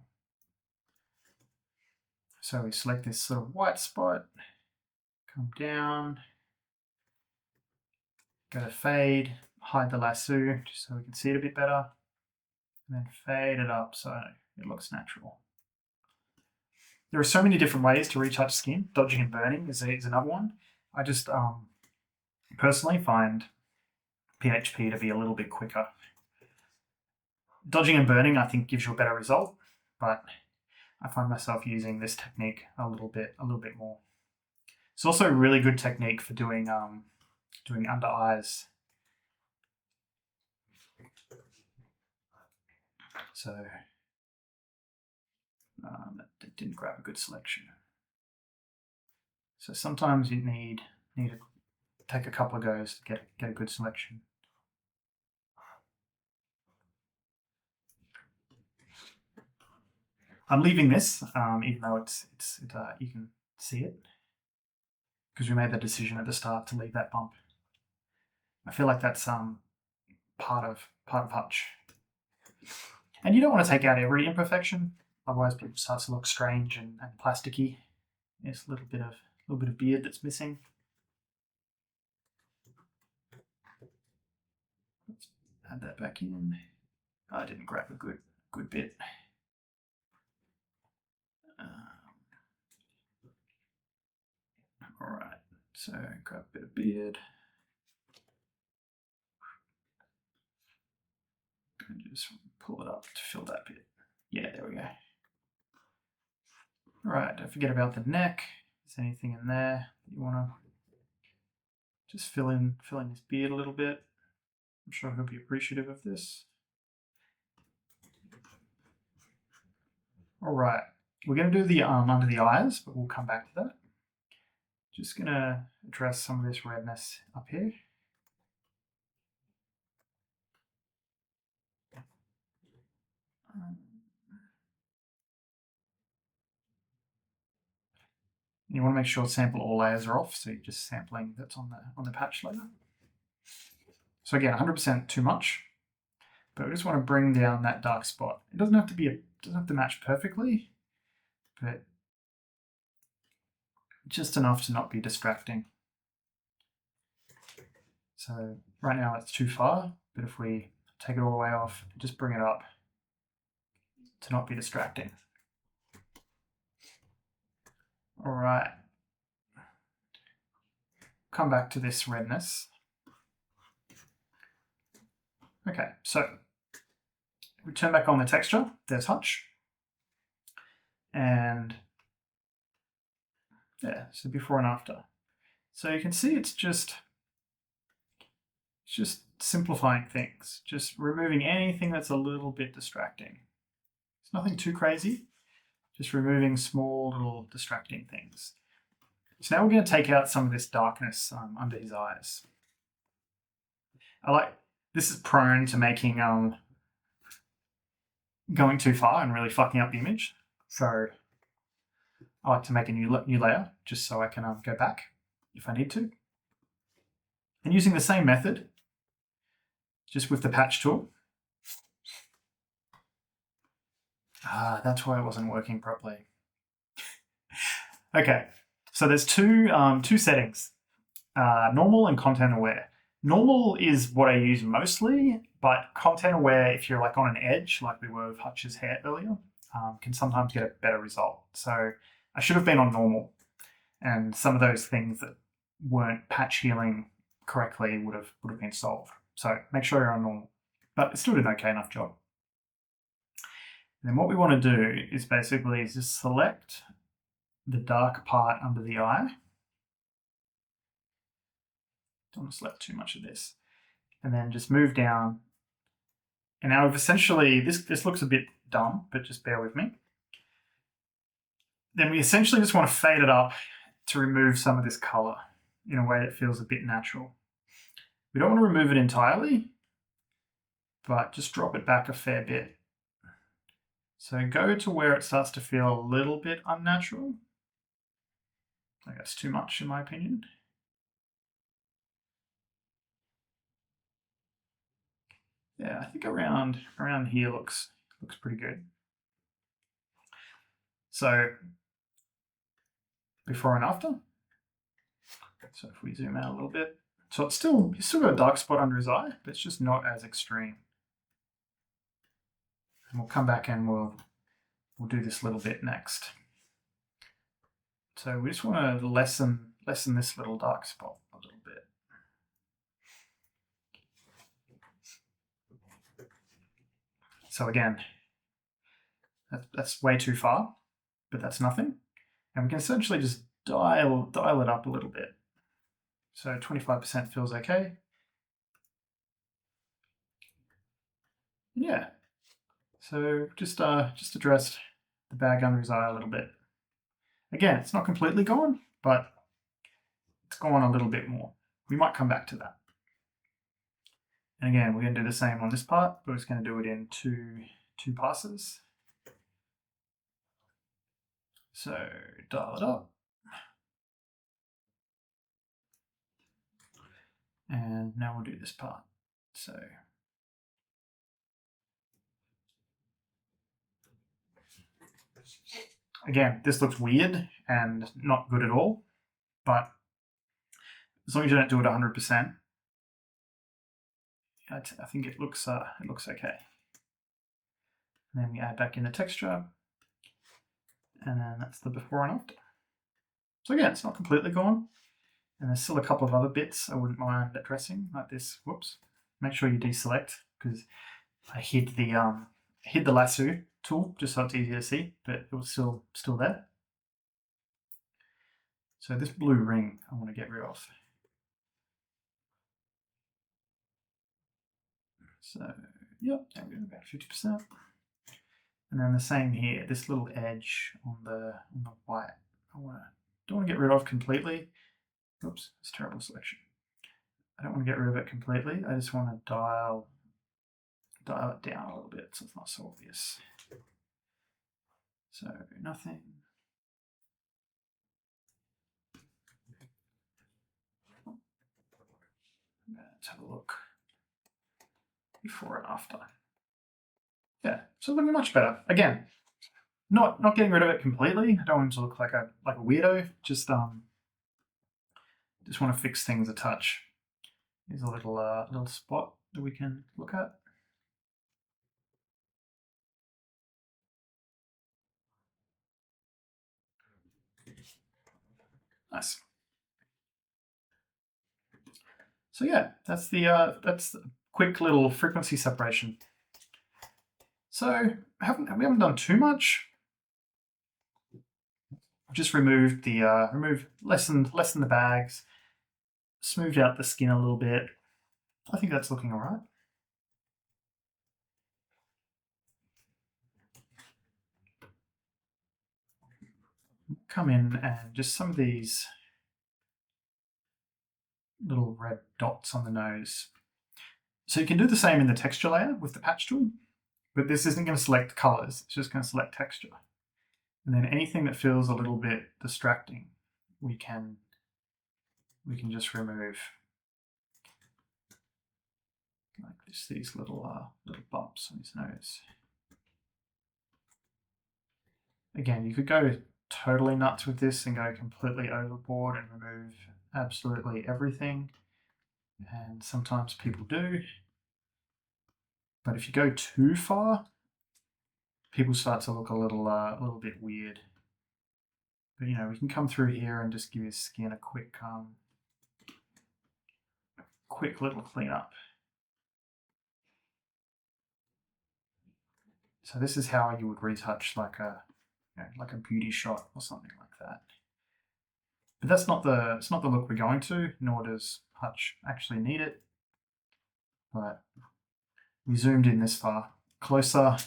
So we select this sort of white spot, come down, go to fade, hide the lasso just so we can see it a bit better, and then fade it up so it looks natural. There are so many different ways to retouch skin. Dodging and burning is another one. I just personally find PHP to be a little bit quicker. Dodging and burning, I think, gives you a better result, but I find myself using this technique a little bit more. It's also a really good technique for doing under eyes. So that didn't grab a good selection. So sometimes you need to take a couple of goes to get a good selection. I'm leaving this, even though you can see it, because we made the decision at the start to leave that bump. I feel like that's part of Hutch. And you don't want to take out every imperfection, otherwise people start to look strange and plasticky. There's a little bit of beard that's missing. Let's add that back in. I didn't grab a good bit. All right, so grab a bit of beard. And just pull it up to fill that bit. Yeah, there we go. All right, don't forget about the neck. Is there anything in there that you want to just fill in his beard a little bit? I'm sure he'll be appreciative of this. All right, we're going to do the under the eyes, but we'll come back to that. Just going to address some of this redness up here. You want to make sure sample all layers are off, so you're just sampling that's on the patch layer. So again, 100% too much, but we just want to bring down that dark spot. It doesn't have to match perfectly, but just enough to not be distracting. So right now it's too far, but if we take it all the way off, just bring it up to not be distracting. All right. Come back to this redness. Okay, so we turn back on the texture. There's Hutch. And yeah, so before and after. So you can see it's just simplifying things, just removing anything that's a little bit distracting. It's nothing too crazy, just removing small little distracting things. So now we're going to take out some of this darkness under his eyes. This is prone to making going too far and really fucking up the image. So I like to make a new layer just so I can go back if I need to. And using the same method, just with the patch tool. That's why it wasn't working properly. Okay, so there's two settings, normal and content aware. Normal is what I use mostly, but content aware, if you're like on an edge, like we were with Hutch's hair earlier, can sometimes get a better result. So I should have been on normal, and some of those things that weren't patch healing correctly would have been solved. So make sure you're on normal, but it still did an okay enough job. And then what we want to do is basically just select the dark part under the eye. Don't want to select too much of this. And then just move down. And now I've essentially, this looks a bit dumb, but just bear with me. Then we essentially just want to fade it up to remove some of this color in a way that feels a bit natural. We don't want to remove it entirely, but just drop it back a fair bit. So go to where it starts to feel a little bit unnatural. Like that's too much in my opinion. Yeah, I think around here looks pretty good. So before and after. So if we zoom out a little bit, so he's still got a dark spot under his eye, but it's just not as extreme. And we'll come back and we'll do this little bit next. So we just want to lessen this little dark spot a little bit. So again, that's way too far, but that's nothing. And we can essentially just dial it up a little bit. So 25% feels okay. Yeah. So just addressed the bag under his eye a little bit. Again, it's not completely gone, but it's gone a little bit more. We might come back to that. And again, we're going to do the same on this part, but we're just going to do it in two passes. So dial it up. And now we'll do this part. So again, this looks weird and not good at all, but as long as you don't do it 100%, I think it looks okay. And then we add back in the texture, and then that's the before and after. So again, it's not completely gone, and there's still a couple of other bits I wouldn't mind addressing, like this. Whoops! Make sure you deselect because I hid the lasso tool just so it's easier to see, but it was still there. So this blue ring I want to get rid of. So yep, there we go, about 50%. And then the same here, this little edge on the white, don't want to get rid of completely. Oops, it's terrible selection. I don't want to get rid of it completely. I just want to dial it down a little bit so it's not so obvious. So nothing. Let's have a look. before and after. Yeah, so looking much better. Again, not getting rid of it completely. I don't want it to look like a weirdo. Just want to fix things a touch. Here's a little spot that we can look at. Nice. So yeah, that's the quick little frequency separation. So we haven't done too much. I've just removed lessened the bags, smoothed out the skin a little bit. I think that's looking all right. Come in and just some of these little red dots on the nose. So you can do the same in the texture layer with the patch tool, but this isn't going to select colors, it's just going to select texture. And then anything that feels a little bit distracting, we can just remove. Like just these little bumps on his nose. Again, you could go totally nuts with this and go completely overboard and remove absolutely everything. And sometimes people do. But if you go too far, people start to look a little bit weird. But you know, we can come through here and just give his skin a quick little cleanup. So this is how you would retouch like a beauty shot or something like that. But it's not the look we're going to, nor does Hutch actually need it. But we zoomed in this far, closer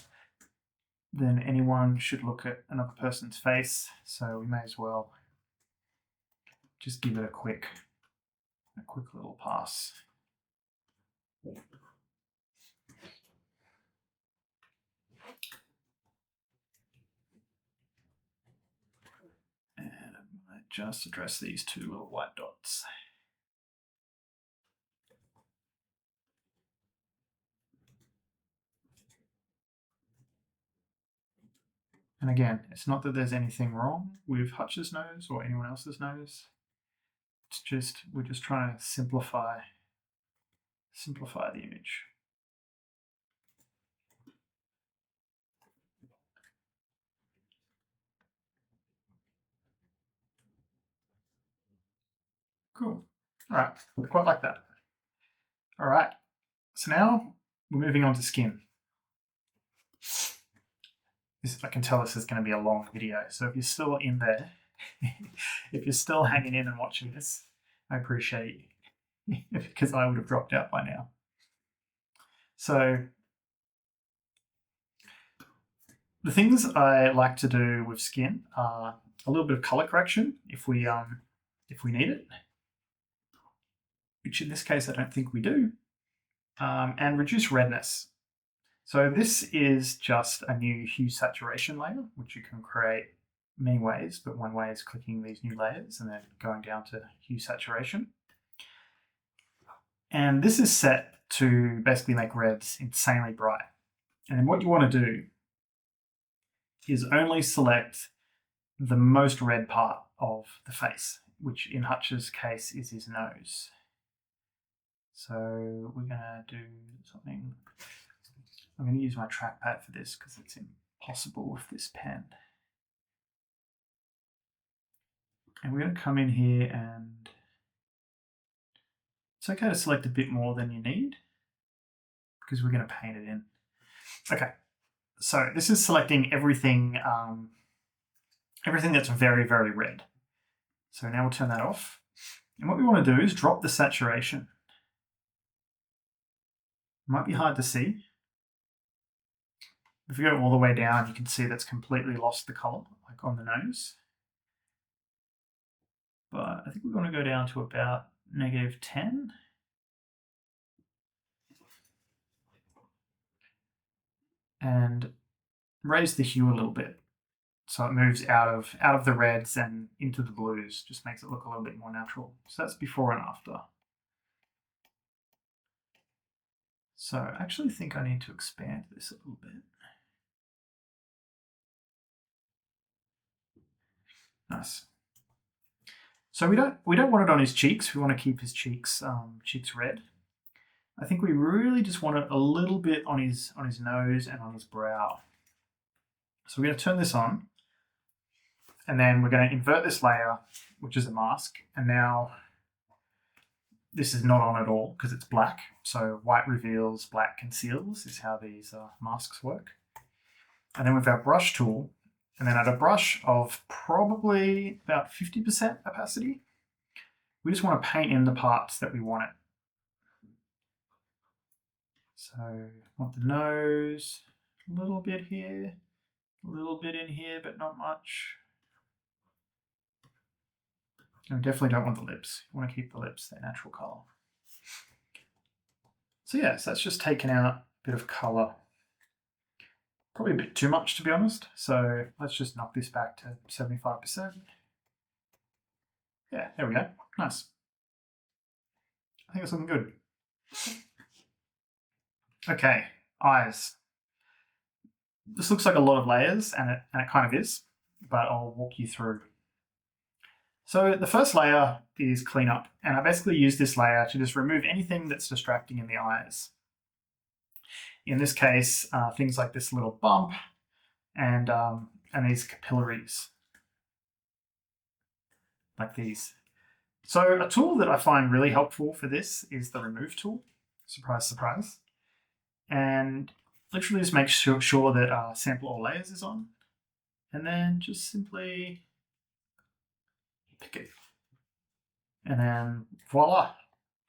than anyone should look at another person's face, so we may as well just give it a quick little pass. And I'm going to just address these two little white dots. And again, it's not that there's anything wrong with Hutch's nose or anyone else's nose. It's just, we're just trying to simplify the image. Cool. All right, I quite like that. All right, so now we're moving on to skin. I can tell this is going to be a long video, so if you're still in there, if you're still hanging in and watching this, I appreciate you, because I would have dropped out by now. So the things I like to do with skin are a little bit of color correction if we need it, which in this case I don't think we do, and reduce redness. So this is just a new hue saturation layer, which you can create many ways, but one way is clicking these new layers and then going down to hue saturation. And this is set to basically make reds insanely bright. And then what you want to do is only select the most red part of the face, which in Hutch's case is his nose. So we're going to do something. I'm going to use my trackpad for this because it's impossible with this pen. And we're going to come in here, and it's okay to select a bit more than you need because we're going to paint it in. Okay, so this is selecting everything, everything that's very, very red. So now we'll turn that off. And what we want to do is drop the saturation. It might be hard to see. If you go all the way down, you can see that's completely lost the color, like on the nose. But I think we want to go down to about -10. And raise the hue a little bit. So it moves out of the reds and into the blues, just makes it look a little bit more natural. So that's before and after. So I actually think I need to expand this a little bit. Nice. So we don't want it on his cheeks. We want to keep his cheeks red. I think we really just want it a little bit on his nose and on his brow. So we're going to turn this on, and then we're going to invert this layer, which is a mask. And now this is not on at all because it's black. So white reveals, black conceals is how these masks work. And then with our brush tool, and then at a brush of probably about 50% opacity, we just want to paint in the parts that we want it. So I want the nose, a little bit here, a little bit in here, but not much. And we definitely don't want the lips. We want to keep the lips their natural color. So yeah, so that's just taken out a bit of color. Probably a bit too much, to be honest. So let's just knock this back to 75%. Yeah, there we go. Nice. I think it's looking good. Okay, eyes. This looks like a lot of layers, and it kind of is, but I'll walk you through. So the first layer is cleanup, and I basically use this layer to just remove anything that's distracting in the eyes. In this case, things like this little bump and these capillaries, like these. So a tool that I find really helpful for this is the remove tool. Surprise, surprise. And literally just make sure that sample all layers is on, and then just simply pick it. And then voila,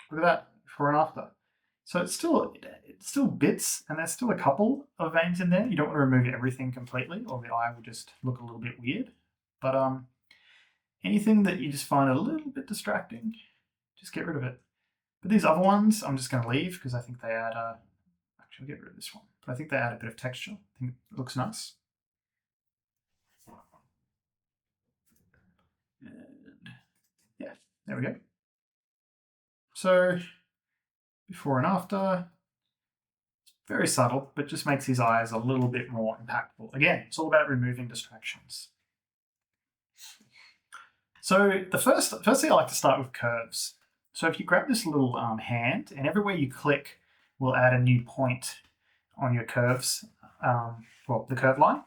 look at that, before and after. So it's still bits, and there's still a couple of veins in there. You don't want to remove everything completely, or the eye will just look a little bit weird. But anything that you just find a little bit distracting, just get rid of it. But these other ones, I'm just going to leave because I think they add actually, I'll get rid of this one. But I think they add a bit of texture. I think it looks nice. And yeah, there we go. So before and after, it's very subtle, but just makes his eyes a little bit more impactful. Again, it's all about removing distractions. So the first thing I like to start with curves. So if you grab this little hand, and everywhere you click will add a new point on your curves, well, the curve line.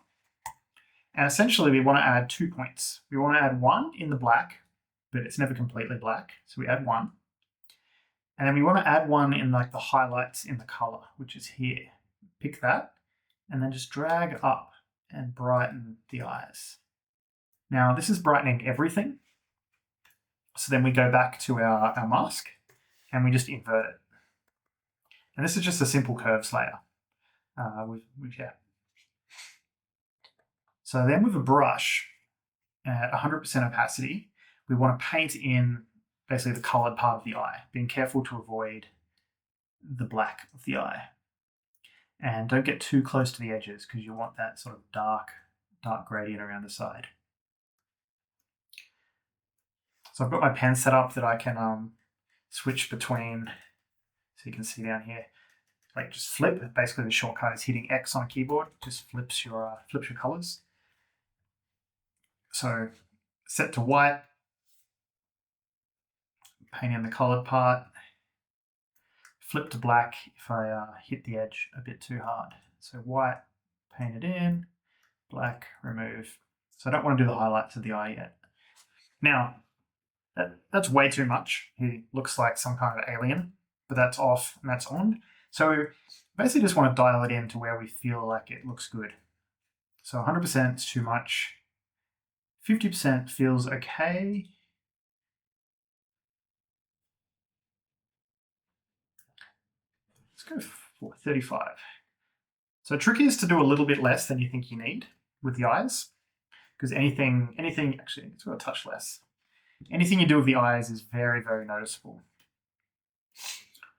And essentially we want to add 2 points. We want to add one in the black, but it's never completely black. So we add one. And then we want to add one in like the highlights in the color, which is here. Pick that, and then just drag up and brighten the eyes. Now this is brightening everything. So then we go back to our mask and we just invert it. And this is just a simple curves layer. Yeah. So then with a brush at 100% opacity, we want to paint in basically the colored part of the eye, being careful to avoid the black of the eye. And don't get too close to the edges because you want that sort of dark gradient around the side. So I've got my pen set up that I can switch between, so you can see down here, like just flip. Basically the shortcut is hitting X on a keyboard, just flips your colors. So set to white, paint in the colored part, flip to black if I hit the edge a bit too hard. So white, paint it in, black, remove. So I don't want to do the highlights of the eye yet. Now, that's way too much. He looks like some kind of alien, but that's off and that's on. So basically just want to dial it in to where we feel like it looks good. So 100% is too much. 50% feels okay. Let's go for 35. So tricky is to do a little bit less than you think you need with the eyes, because anything, actually, it's got a touch less. Anything you do with the eyes is very, very noticeable.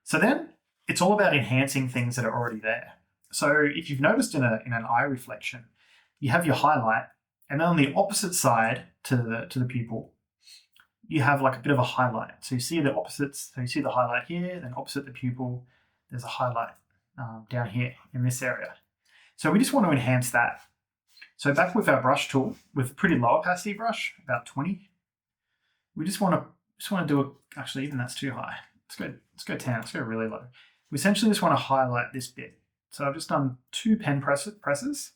So then it's all about enhancing things that are already there. So if you've noticed in an eye reflection, you have your highlight, and then on the opposite side to the pupil, you have like a bit of a highlight. So you see the opposites. So you see the highlight here, then opposite the pupil, there's a highlight. down here in this area. So we just want to enhance that. So back with our brush tool, with a pretty low opacity brush, about 20, we just want to do a, actually even that's too high. Let's go 10, let's go really low. We essentially just want to highlight this bit. So I've just done 2 pen presses,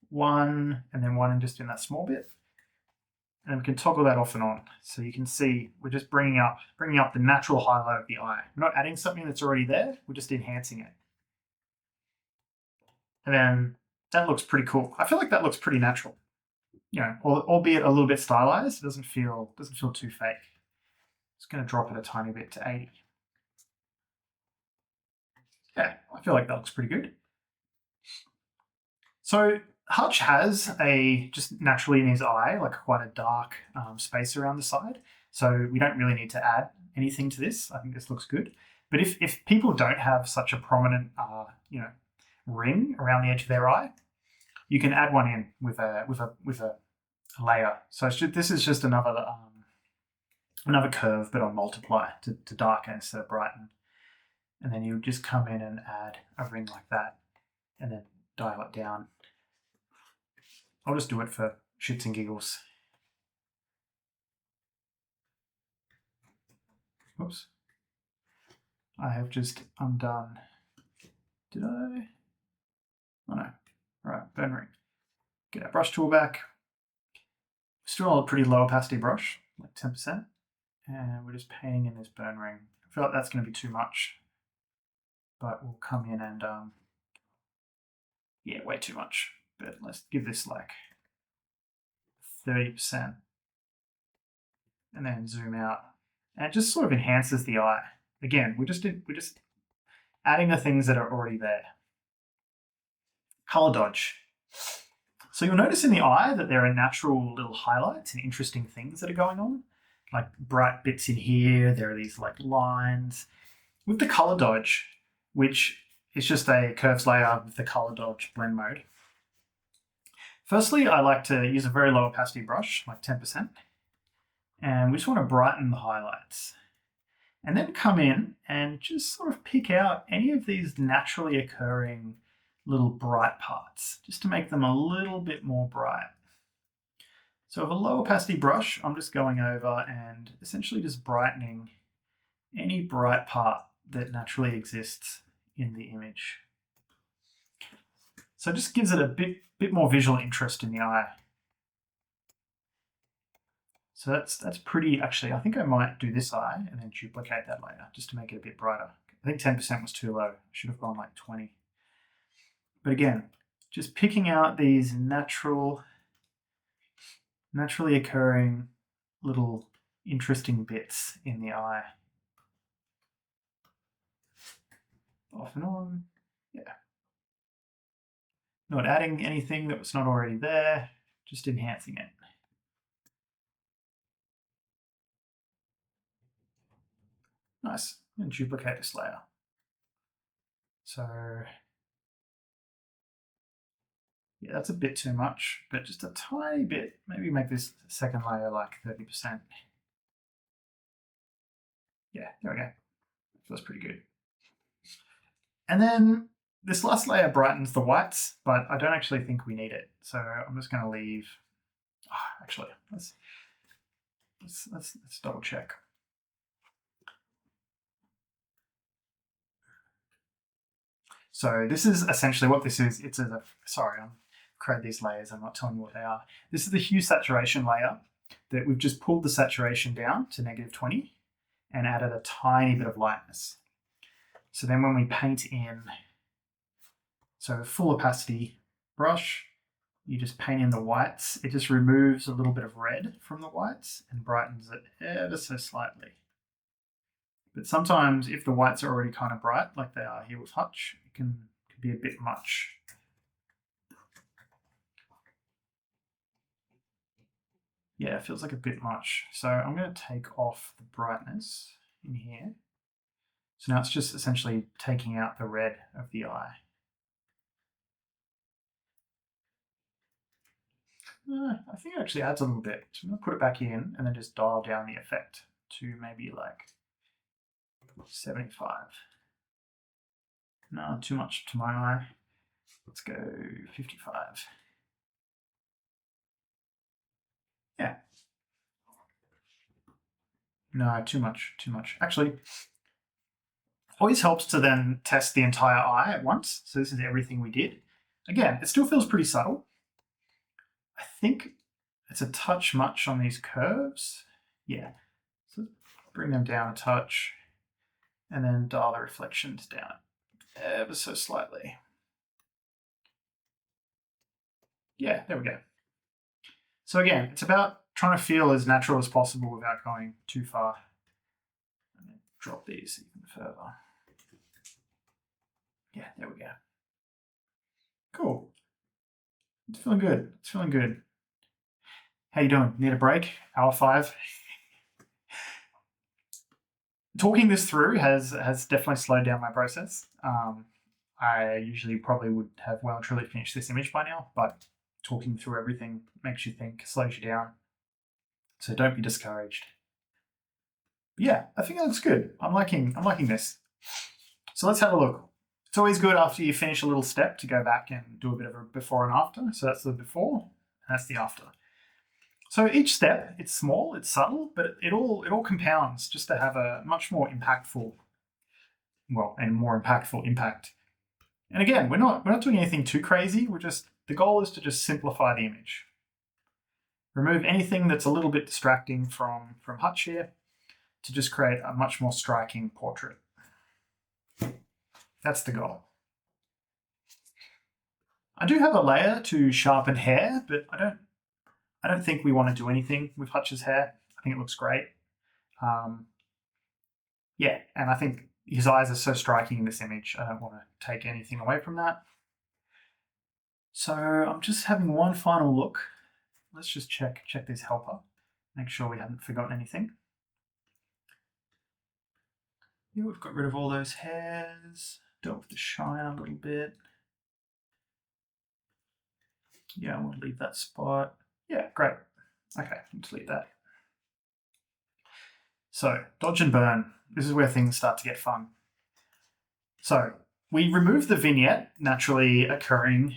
one and then one and just in that small bit. And we can toggle that off and on. So you can see we're just bringing up the natural highlight of the eye. We're not adding something that's already there, we're just enhancing it. And then that looks pretty cool. I feel like that looks pretty natural. You know, albeit a little bit stylized, it doesn't feel too fake. Just going to drop it a tiny bit to 80. Yeah, I feel like that looks pretty good. So Hutch has just naturally in his eye, like quite a dark space around the side. So we don't really need to add anything to this. I think this looks good. But if people don't have such a prominent, ring around the edge of their eye, you can add one in with a layer. So this is just another curve, but on multiply to darken instead of brighten. And then you just come in and add a ring like that, and then dial it down. I'll just do it for shits and giggles. Whoops. I have just undone. Did I? Oh no. All right, burn ring. Get our brush tool back. Still a pretty low opacity brush, like 10%. And we're just painting in this burn ring. I feel like that's going to be too much. But we'll come in and, yeah, way too much. But let's give this like 30%. And then zoom out. And it just sort of enhances the eye. Again, we're just adding the things that are already there. Color dodge. So you'll notice in the eye that there are natural little highlights and interesting things that are going on. Like bright bits in here, there are these like lines. With the color dodge, which is just a curves layer with the color dodge blend mode. Firstly, I like to use a very low opacity brush, like 10%. And we just want to brighten the highlights. And then come in and just sort of pick out any of these naturally occurring little bright parts, just to make them a little bit more bright. So with a low opacity brush, I'm just going over and essentially just brightening any bright part that naturally exists in the image. So it just gives it a bit more visual interest in the eye. So that's pretty, actually, I think I might do this eye and then duplicate that layer just to make it a bit brighter. I think 10% was too low. I should have gone like 20. But again, just picking out these naturally occurring little interesting bits in the eye. Off and on, yeah. Not adding anything that was not already there, just enhancing it. Nice, and duplicate this layer. So, yeah, that's a bit too much, but just a tiny bit. Maybe make this second layer like 30%. Yeah, there we go. Feels pretty good. And then this last layer brightens the whites, but I don't actually think we need it. So I'm just going to leave. Oh, actually, let's double check. So this is essentially what this is. It's sorry, I'm created these layers. I'm not telling you what they are. This is the hue saturation layer that we've just pulled the saturation down to -20 and added a tiny bit of lightness. So then when we paint in, so full opacity brush, you just paint in the whites. It just removes a little bit of red from the whites and brightens it ever so slightly. But sometimes if the whites are already kind of bright, like they are here with Hutch, it can be a bit much. Yeah, it feels like a bit much. So I'm going to take off the brightness in here. So now it's just essentially taking out the red of the eye. I think it actually adds a little bit. So I'm going to put it back in and then just dial down the effect to maybe like 75. No, too much to my eye. Let's go 55. Yeah. No, too much, too much. Actually, always helps to then test the entire eye at once. So this is everything we did. Again, it still feels pretty subtle. I think it's a touch much on these curves. Yeah. So bring them down a touch and then dial the reflections down ever so slightly. Yeah, there we go. So again, it's about trying to feel as natural as possible without going too far. And then drop these even further. Yeah, there we go. Cool. It's feeling good. It's feeling good. How you doing? Need a break? Hour 5? Talking this through has definitely slowed down my process. I usually probably would have well and truly finished this image by now, but talking through everything makes you think, slows you down. So don't be discouraged. But yeah, I think that looks good. I'm liking this. So let's have a look. It's always good after you finish a little step to go back and do a bit of a before and after. So that's the before, and that's the after. So each step, it's small, it's subtle, but it all compounds just to have a much more impactful, and more impactful impact. And again, we're not doing anything too crazy. The goal is to just simplify the image. Remove anything that's a little bit distracting from Hutch here to just create a much more striking portrait. That's the goal. I do have a layer to sharpen hair, but I don't think we want to do anything with Hutch's hair. I think it looks great. Yeah, and I think his eyes are so striking in this image. I don't want to take anything away from that. So I'm just having one final look. Let's just check this helper. Make sure we haven't forgotten anything. Yeah, we've got rid of all those hairs. Dealt with the shine a little bit. Yeah, I want to leave that spot. Yeah, great. Okay, delete that. So, dodge and burn. This is where things start to get fun. So, we removed the vignette naturally occurring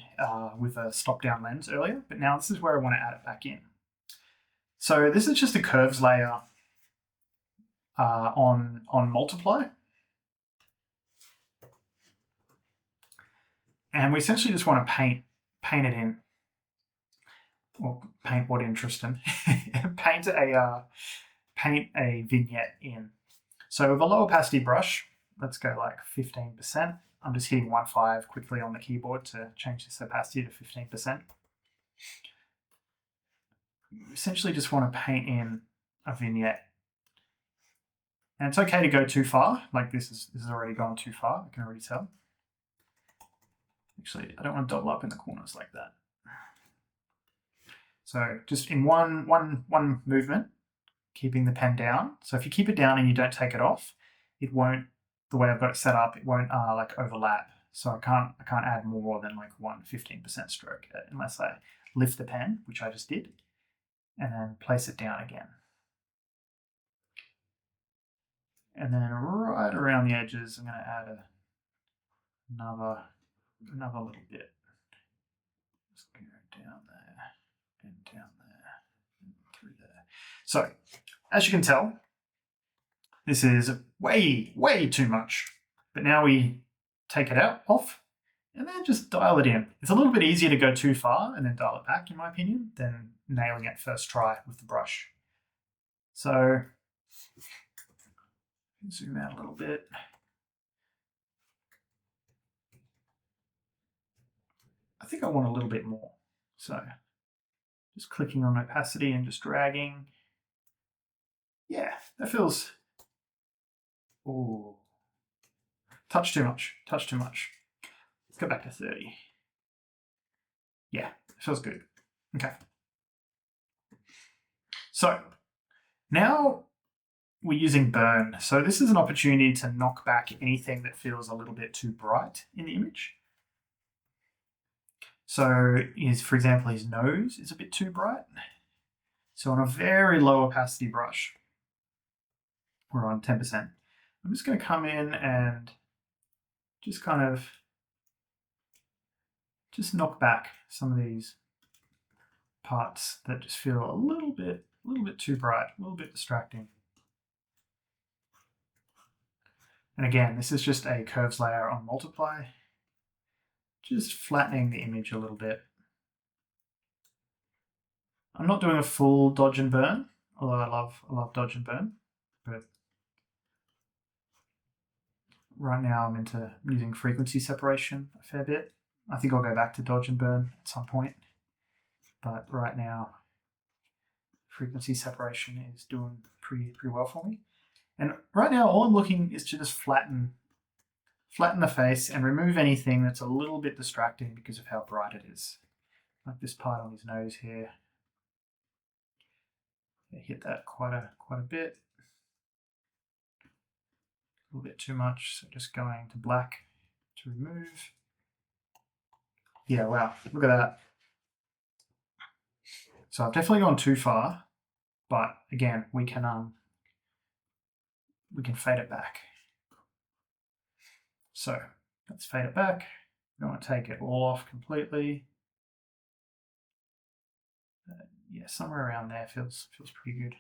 with a stop-down lens earlier, but now this is where I want to add it back in. So this is just a curves layer on multiply. And we essentially just want to paint it in. Or paint what interesting. paint a vignette in. So with a low opacity brush, let's go like 15%. I'm just hitting 1.5 quickly on the keyboard to change this opacity to 15%. You essentially just want to paint in a vignette. And it's okay to go too far. Like this has already gone too far, I can already tell. Actually, I don't want to double up in the corners like that. So just in one movement, keeping the pen down. So if you keep it down and you don't take it off, it won't, the way I've got it set up, it won't like overlap. So I can't add more than like 15% stroke unless I lift the pen, which I just did, and then place it down again. And then right around the edges, I'm going to add another little bit. Just go down there and down there and through there. So as you can tell, this is way too much. But now we take it off, and then just dial it in. It's a little bit easier to go too far and then dial it back, in my opinion, than nailing it first try with the brush. So zoom out a little bit. I think I want a little bit more. So just clicking on opacity and just dragging. Yeah, that feels, ooh, touch too much. Let's go back to 30. Yeah, it feels good. Okay. So now we're using burn. So this is an opportunity to knock back anything that feels a little bit too bright in the image. So for example, his nose is a bit too bright. So on a very low opacity brush, we're on 10%. I'm just going to come in and just kind of just knock back some of these parts that just feel a little bit too bright, a little bit distracting. And again, this is just a curves layer on multiply, just flattening the image a little bit. I'm not doing a full dodge and burn, although I love dodge and burn, but right now I'm into using frequency separation a fair bit. I think I'll go back to dodge and burn at some point, but right now frequency separation is doing pretty well for me. And right now all I'm looking is to just flatten the face and remove anything that's a little bit distracting because of how bright it is. Like this part on his nose here. I hit that quite a bit. A little bit too much, so just going to black to remove. Yeah, wow, look at that. So I've definitely gone too far, but again, we can fade it back. So let's fade it back. We don't want to take it all off completely. Yeah, somewhere around there feels pretty good.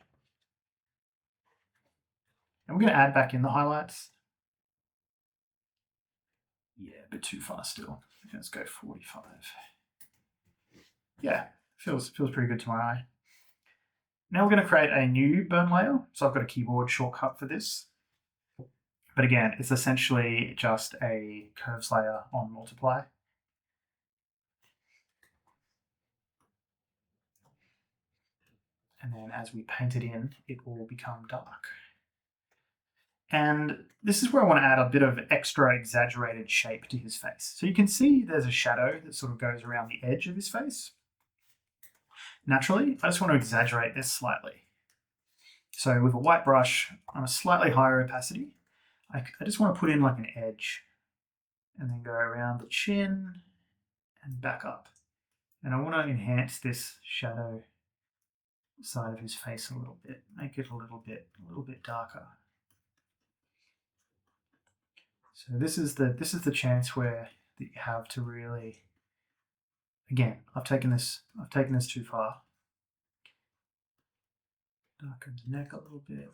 And we're going to add back in the highlights. Yeah, a bit too far still. Let's go 45. Yeah, feels pretty good to my eye. Now we're going to create a new burn layer. So I've got a keyboard shortcut for this. But again, it's essentially just a curves layer on multiply. And then as we paint it in, it will become dark. And this is where I want to add a bit of extra exaggerated shape to his face. So you can see there's a shadow that sort of goes around the edge of his face. Naturally, I just want to exaggerate this slightly. So with a white brush on a slightly higher opacity, I just want to put in like an edge and then go around the chin and back up. And I want to enhance this shadow side of his face a little bit, make it a little bit darker. So this is the chance where that you have to really, again, I've taken this too far. Darken the neck a little bit.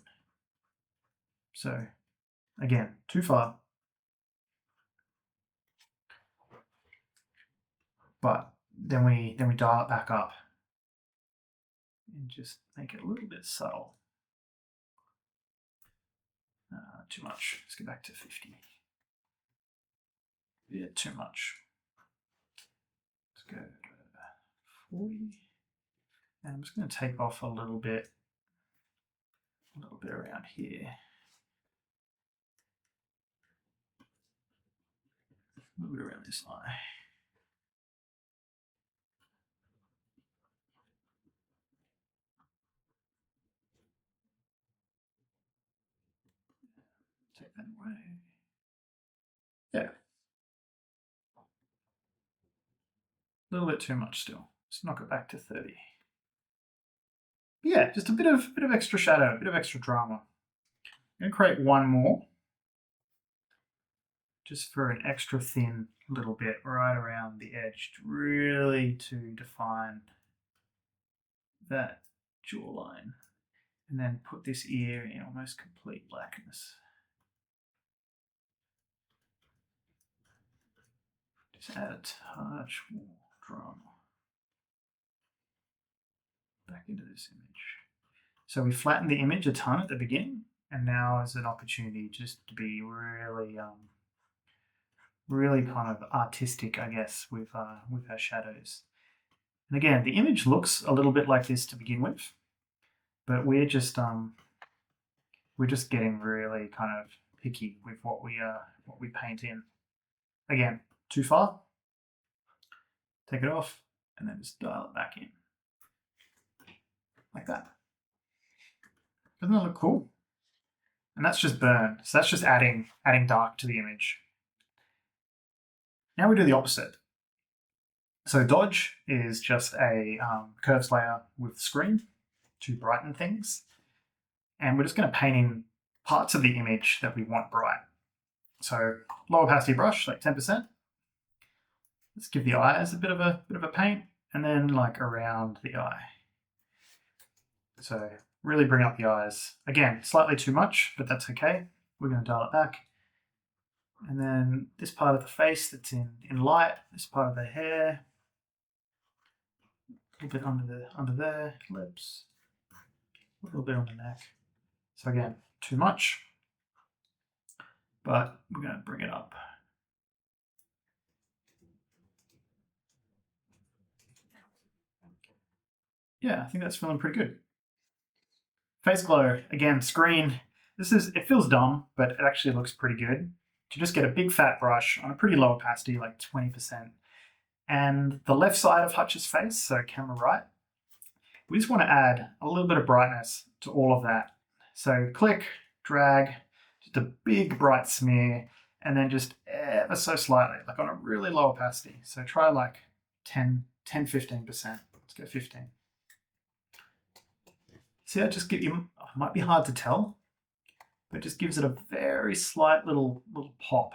So again, too far. But then we dial it back up and just make it a little bit subtle. Too much. Let's get back to 50. Yeah, too much. Let's go to 40. And I'm just going to take off a little bit around here. A little bit around this eye. Take that away. Yeah. A little bit too much still. Let's knock it back to 30. Yeah, just a bit of extra shadow, a bit of extra drama. I'm going to create one more, just for an extra thin little bit right around the edge, really to define that jawline. And then put this ear in almost complete blackness. Just add a touch more drama back into this image. So we flattened the image a ton at the beginning, and now is an opportunity just to be really, really kind of artistic, I guess, with our shadows. And again, the image looks a little bit like this to begin with, but we're just getting really kind of picky with what we paint in. Again, too far. Take it off, and then just dial it back in. Like that. Doesn't that look cool? And that's just burn. So that's just adding dark to the image. Now we do the opposite. So dodge is just a curves layer with screen to brighten things. And we're just going to paint in parts of the image that we want bright. So low opacity brush, like 10%. Let's give the eyes a bit of a paint, and then like around the eye. So really bring up the eyes. Again, slightly too much, but that's okay. We're going to dial it back. And then this part of the face that's in light, this part of the hair, a little bit under there, lips, a little bit on the neck. So again, too much, but we're going to bring it up. Yeah, I think that's feeling pretty good. Face glow, again, screen. It feels dumb, but it actually looks pretty good. To just get a big fat brush on a pretty low opacity, like 20%, and the left side of Hutch's face, so camera right, we just want to add a little bit of brightness to all of that. So click, drag, just a big bright smear, and then just ever so slightly, like on a really low opacity. So try like 10, 15%. Let's go 15. See, I just give you, it might be hard to tell, but it just gives it a very slight little pop.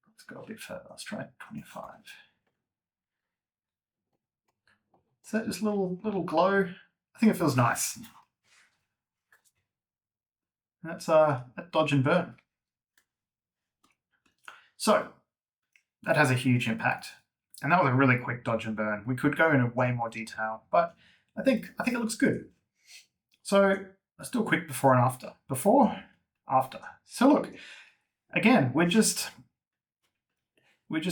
Let's go a bit further. Let's try 25. So just little glow. I think it feels nice. That's that dodge and burn. So that has a huge impact, and that was a really quick dodge and burn. We could go into way more detail, but I think it looks good. So let's do a quick before and after. Before, after. So look, again, we're just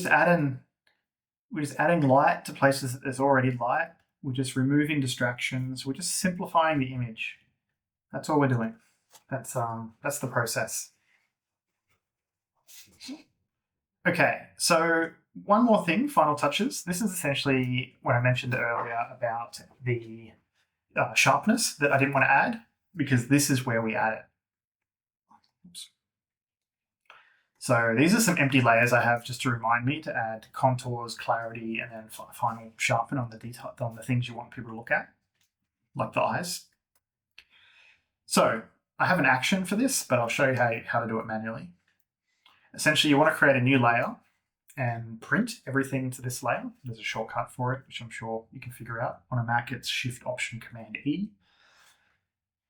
adding light to places that there's already light. We're just removing distractions. We're just simplifying the image. That's all we're doing. That's the process. Okay, so one more thing, final touches. This is essentially what I mentioned earlier about the sharpness that I didn't want to add, because this is where we add it. Oops. So these are some empty layers I have just to remind me to add contours, clarity, and then final sharpen on the detail, on the things you want people to look at, like the eyes. So I have an action for this, but I'll show you how to do it manually. Essentially, you want to create a new layer and print everything to this layer. There's a shortcut for it, which I'm sure you can figure out. On a Mac, it's Shift-Option-Command-E.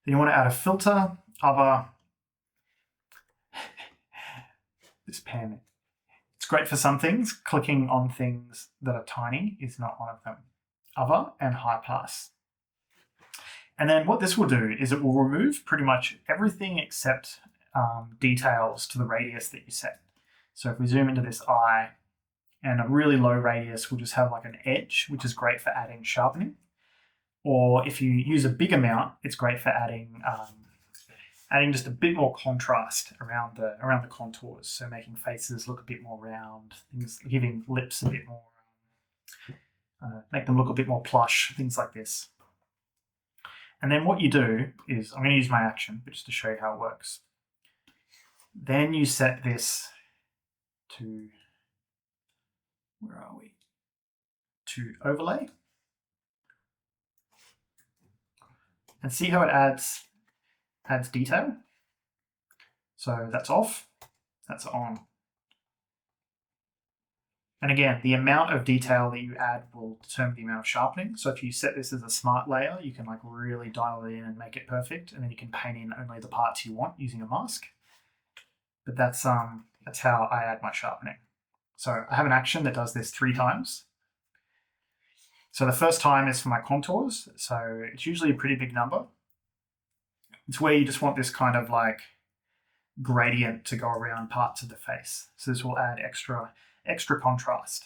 Then you want to add a filter, other. This pen. It's great for some things. Clicking on things that are tiny is not one of them. Other and high pass. And then what this will do is it will remove pretty much everything except details to the radius that you set. So if we zoom into this eye, and a really low radius will just have like an edge, which is great for adding sharpening. Or if you use a big amount, it's great for adding just a bit more contrast around the contours. So making faces look a bit more round, giving lips a bit more, make them look a bit more plush, things like this. And then what you do is, I'm going to use my action, but just to show you how it works. Then you set this to, where are we? To overlay. And see how it adds detail. So that's off, that's on. And again, the amount of detail that you add will determine the amount of sharpening. So if you set this as a smart layer, you can like really dial it in and make it perfect. And then you can paint in only the parts you want using a mask. But that's how I add my sharpening. So I have an action that does this 3 times. So the first time is for my contours. So it's usually a pretty big number. It's where you just want this kind of like gradient to go around parts of the face. So this will add extra contrast.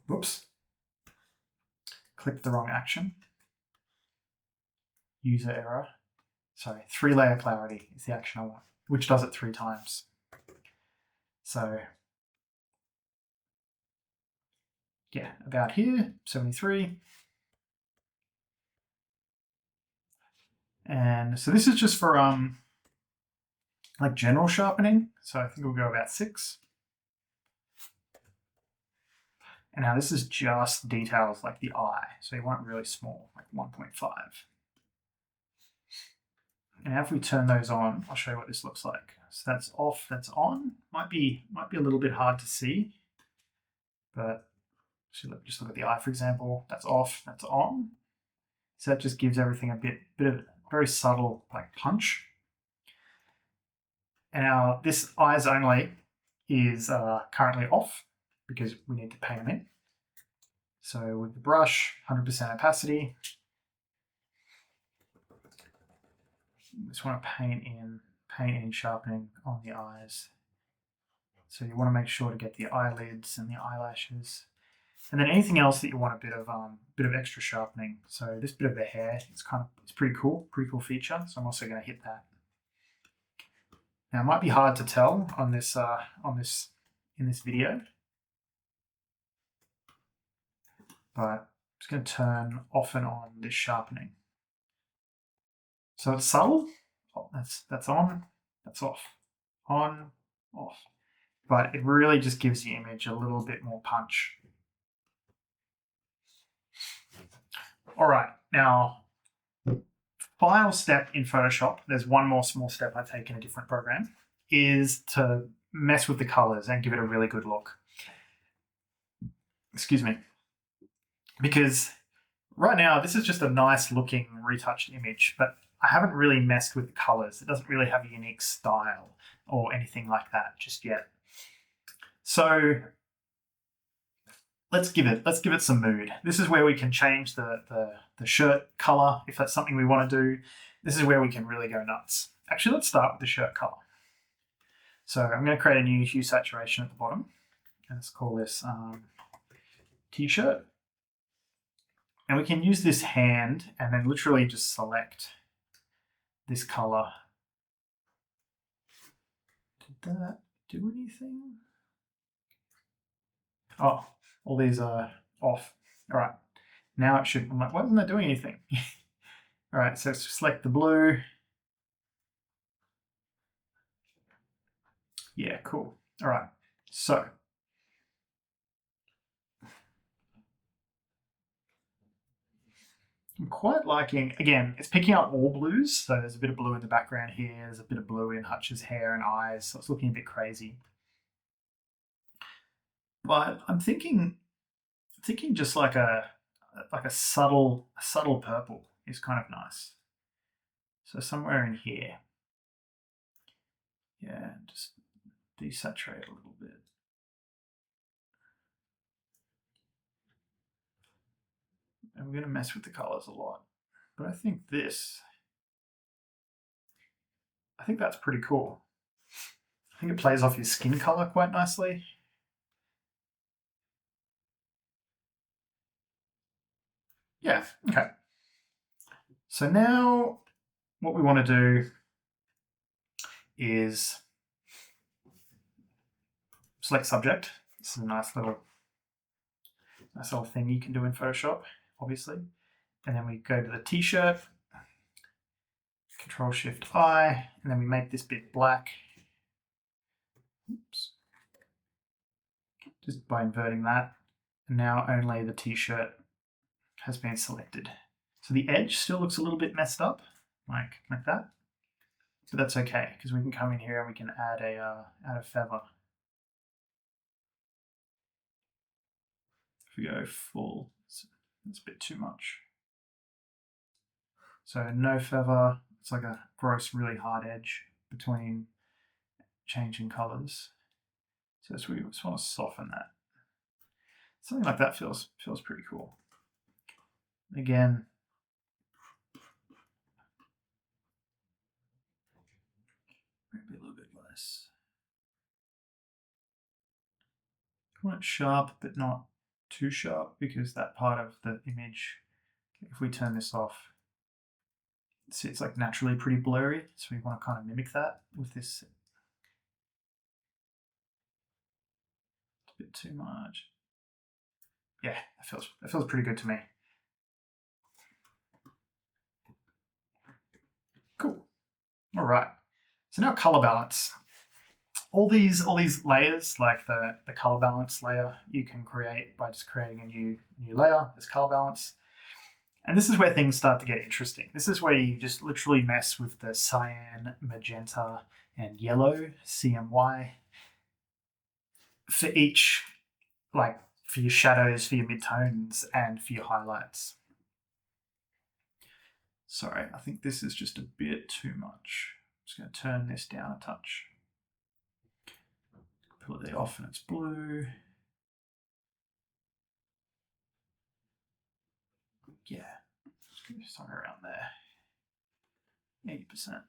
Whoops. Clicked the wrong action. User error. Sorry, 3-layer clarity is the action I want, which does it 3 times. So yeah, about here, 73. And so this is just for like general sharpening. So I think we'll go about 6. And now this is just details like the eye. So you want it really small, like 1.5. And now if we turn those on, I'll show you what this looks like. So that's off, that's on. Might be a little bit hard to see, but just look at the eye, for example. That's off, that's on. So that just gives everything a bit of a very subtle like punch. And now this eyes only is currently off because we need to paint them in. So with the brush, 100% opacity. Just want to paint in sharpening on the eyes. So you want to make sure to get the eyelids and the eyelashes, and then anything else that you want a bit of extra sharpening. So this bit of the hair, it's pretty cool feature. So I'm also going to hit that. Now it might be hard to tell in this video, but I'm just going to turn off and on this sharpening. So it's subtle. Oh, that's on, that's off, on, off. But it really just gives the image a little bit more punch. All right, now final step in Photoshop, there's one more small step I take in a different program, is to mess with the colors and give it a really good look. Excuse me. Because right now, this is just a nice looking retouched image, but I haven't really messed with the colors. It doesn't really have a unique style or anything like that just yet. So let's give it some mood. This is where we can change the shirt color if that's something we want to do. This is where we can really go nuts. Actually, let's start with the shirt color. So I'm going to create a new hue saturation at the bottom. And let's call this t-shirt. And we can use this hand and then literally just select this color. Did that do anything? Oh, all these are off. All right, now it should, I'm like, why isn't that doing anything? All right, so let's select the blue. Yeah, cool. All right, so I'm quite liking, again, it's picking up all blues. So there's a bit of blue in the background here. There's a bit of blue in Hutch's hair and eyes. So it's looking a bit crazy. But I'm thinking just like a subtle purple is kind of nice. So somewhere in here. Yeah, just desaturate a little bit. And we're going to mess with the colors a lot. But I think that's pretty cool. I think it plays off your skin color quite nicely. Yeah, okay. So now what we want to do is select subject. This is a nice little thing you can do in Photoshop, obviously. And then we go to the t-shirt, Control-Shift-I, and then we make this bit black. Oops. Just by inverting that. And now only the t-shirt has been selected. So the edge still looks a little bit messed up, like that. But that's okay, because we can come in here and we can add a feather. If we go full, it's a bit too much. So no feather, it's like a gross, really hard edge between changing colors. So we just want to soften that. Something like that feels pretty cool. Again, maybe a little bit less. I want it sharp, but not too sharp, because that part of the image, if we turn this off, see, it's like naturally pretty blurry. So we want to kind of mimic that with this. It's a bit too much. Yeah, that feels pretty good to me. Cool. All right. So now color balance. All these layers, like the color balance layer, you can create by just creating a new layer. There's color balance. And this is where things start to get interesting. This is where you just literally mess with the cyan, magenta, and yellow, CMY, for each, like for your shadows, for your midtones, and for your highlights. Sorry, I think this is just a bit too much. I'm just going to turn this down a touch. Pull it off and it's blue. Yeah, just give it somewhere around there. 80%.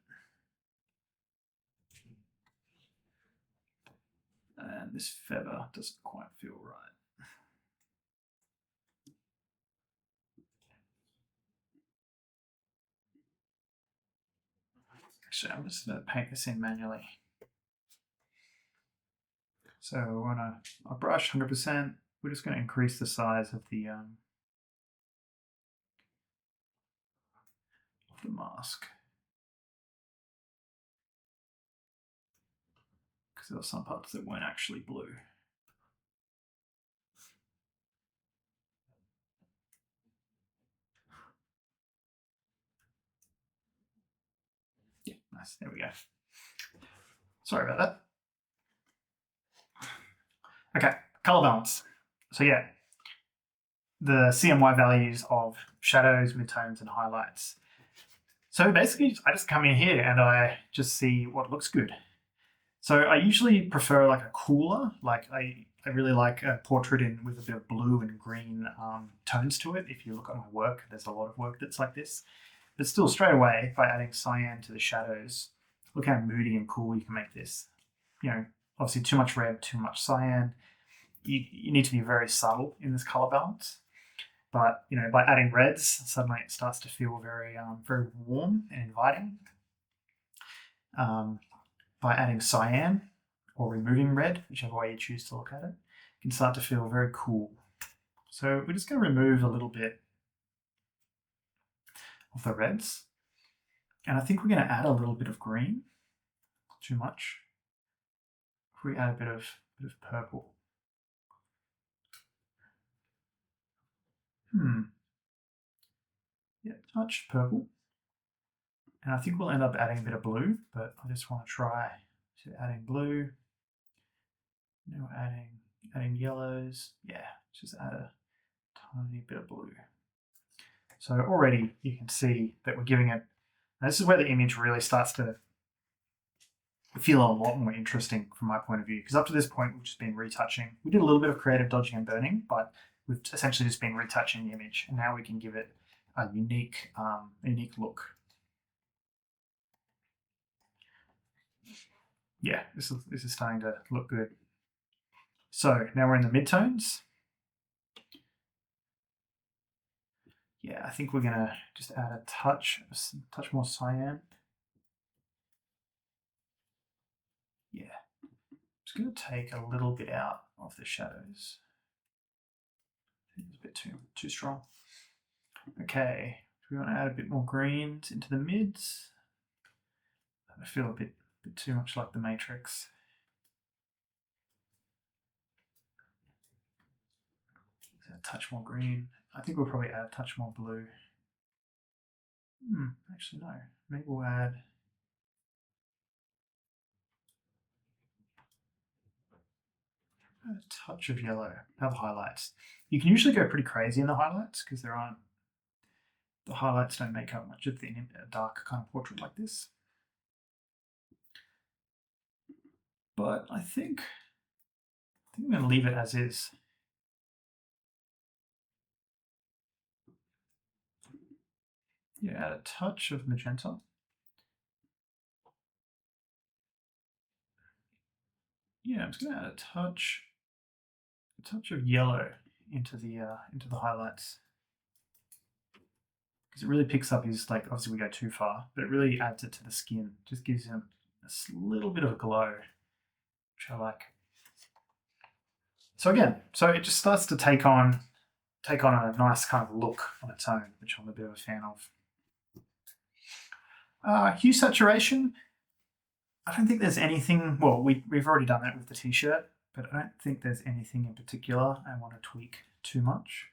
And this feather doesn't quite feel right. Actually, I'm just going to paint this in manually. So we're on a brush 100%. We're just going to increase the size of the mask. Because there were some parts that weren't actually blue. Yeah, nice. There we go. Sorry about that. Okay, color balance. So yeah, the CMY values of shadows, midtones, and highlights. So basically, I just come in here and I just see what looks good. So I usually prefer like a cooler, like I really like a portrait with a bit of blue and green tones to it. If you look at my work, there's a lot of work that's like this. But still, straight away, by adding cyan to the shadows, look how moody and cool you can make this. You know, obviously too much red, too much cyan. You need to be very subtle in this color balance. But you know, by adding reds, suddenly it starts to feel very, very warm and inviting. By adding cyan or removing red, whichever way you choose to look at it, you can start to feel very cool. So we're just going to remove a little bit of the reds. And I think we're going to add a little bit of green. Not too much. If we add a bit of purple. Yeah, touch purple. And I think we'll end up adding a bit of blue, but I just want to try adding blue. Now we're adding yellows. Yeah, just add a tiny bit of blue. So already you can see that we're giving it, this is where the image really starts to feel a lot more interesting from my point of view, because up to this point we've just been retouching. We did a little bit of creative dodging and burning, but we've essentially just been retouching the image, and now we can give it a unique look. Yeah, this is starting to look good. So now we're in the midtones. Yeah, I think we're gonna just add a touch more cyan. Yeah, I'm just gonna take a little bit out of the shadows. It's a bit too strong. Okay, we want to add a bit more greens into the mids. I feel a bit too much like the Matrix. A touch more green. I think we'll probably add a touch more blue. Actually no. Maybe we'll add a touch of yellow. Now the highlights. You can usually go pretty crazy in the highlights because the highlights don't make up much of the dark kind of portrait like this. But I think I'm going to leave it as is. Yeah, add a touch of magenta. Yeah, I'm just going to add a touch of yellow into the highlights, because it really picks up his, like, obviously we go too far, but it really adds it to the skin. Just gives him a little bit of a glow, which I like. So again, it just starts to take on a nice kind of look on its own, which I'm a bit of a fan of. Hue saturation. I don't think there's anything. Well, we've already done that with the t-shirt, but I don't think there's anything in particular I want to tweak too much.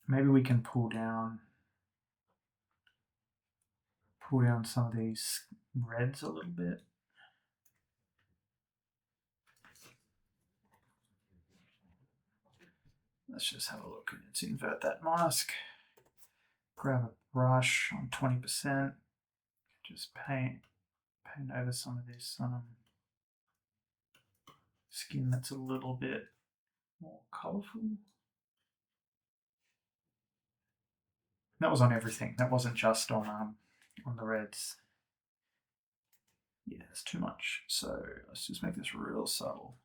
maybe we can pull down some of these reds a little bit. Let's just have a look. Let's invert that mask. Grab a brush on 20%. Just paint over some of this skin that's a little bit more colourful. That was on everything. That wasn't just on the reds. Yeah, it's too much. So let's just make this real subtle.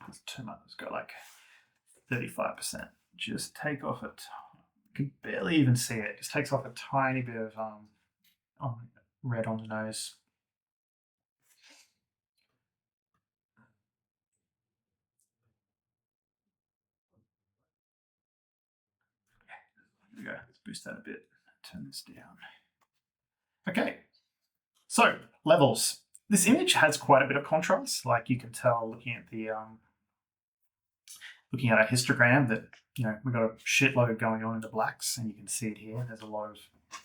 It's too much. Let's go like 35%. Just take off it. You can barely even see it. Just takes off a tiny bit of red on the nose. There we go. Let's boost that a bit. Turn this down. Okay. So levels. This image has quite a bit of contrast. Like you can tell looking at the looking at our histogram that we've got a shitload going on in the blacks, and you can see it here. There's a lot of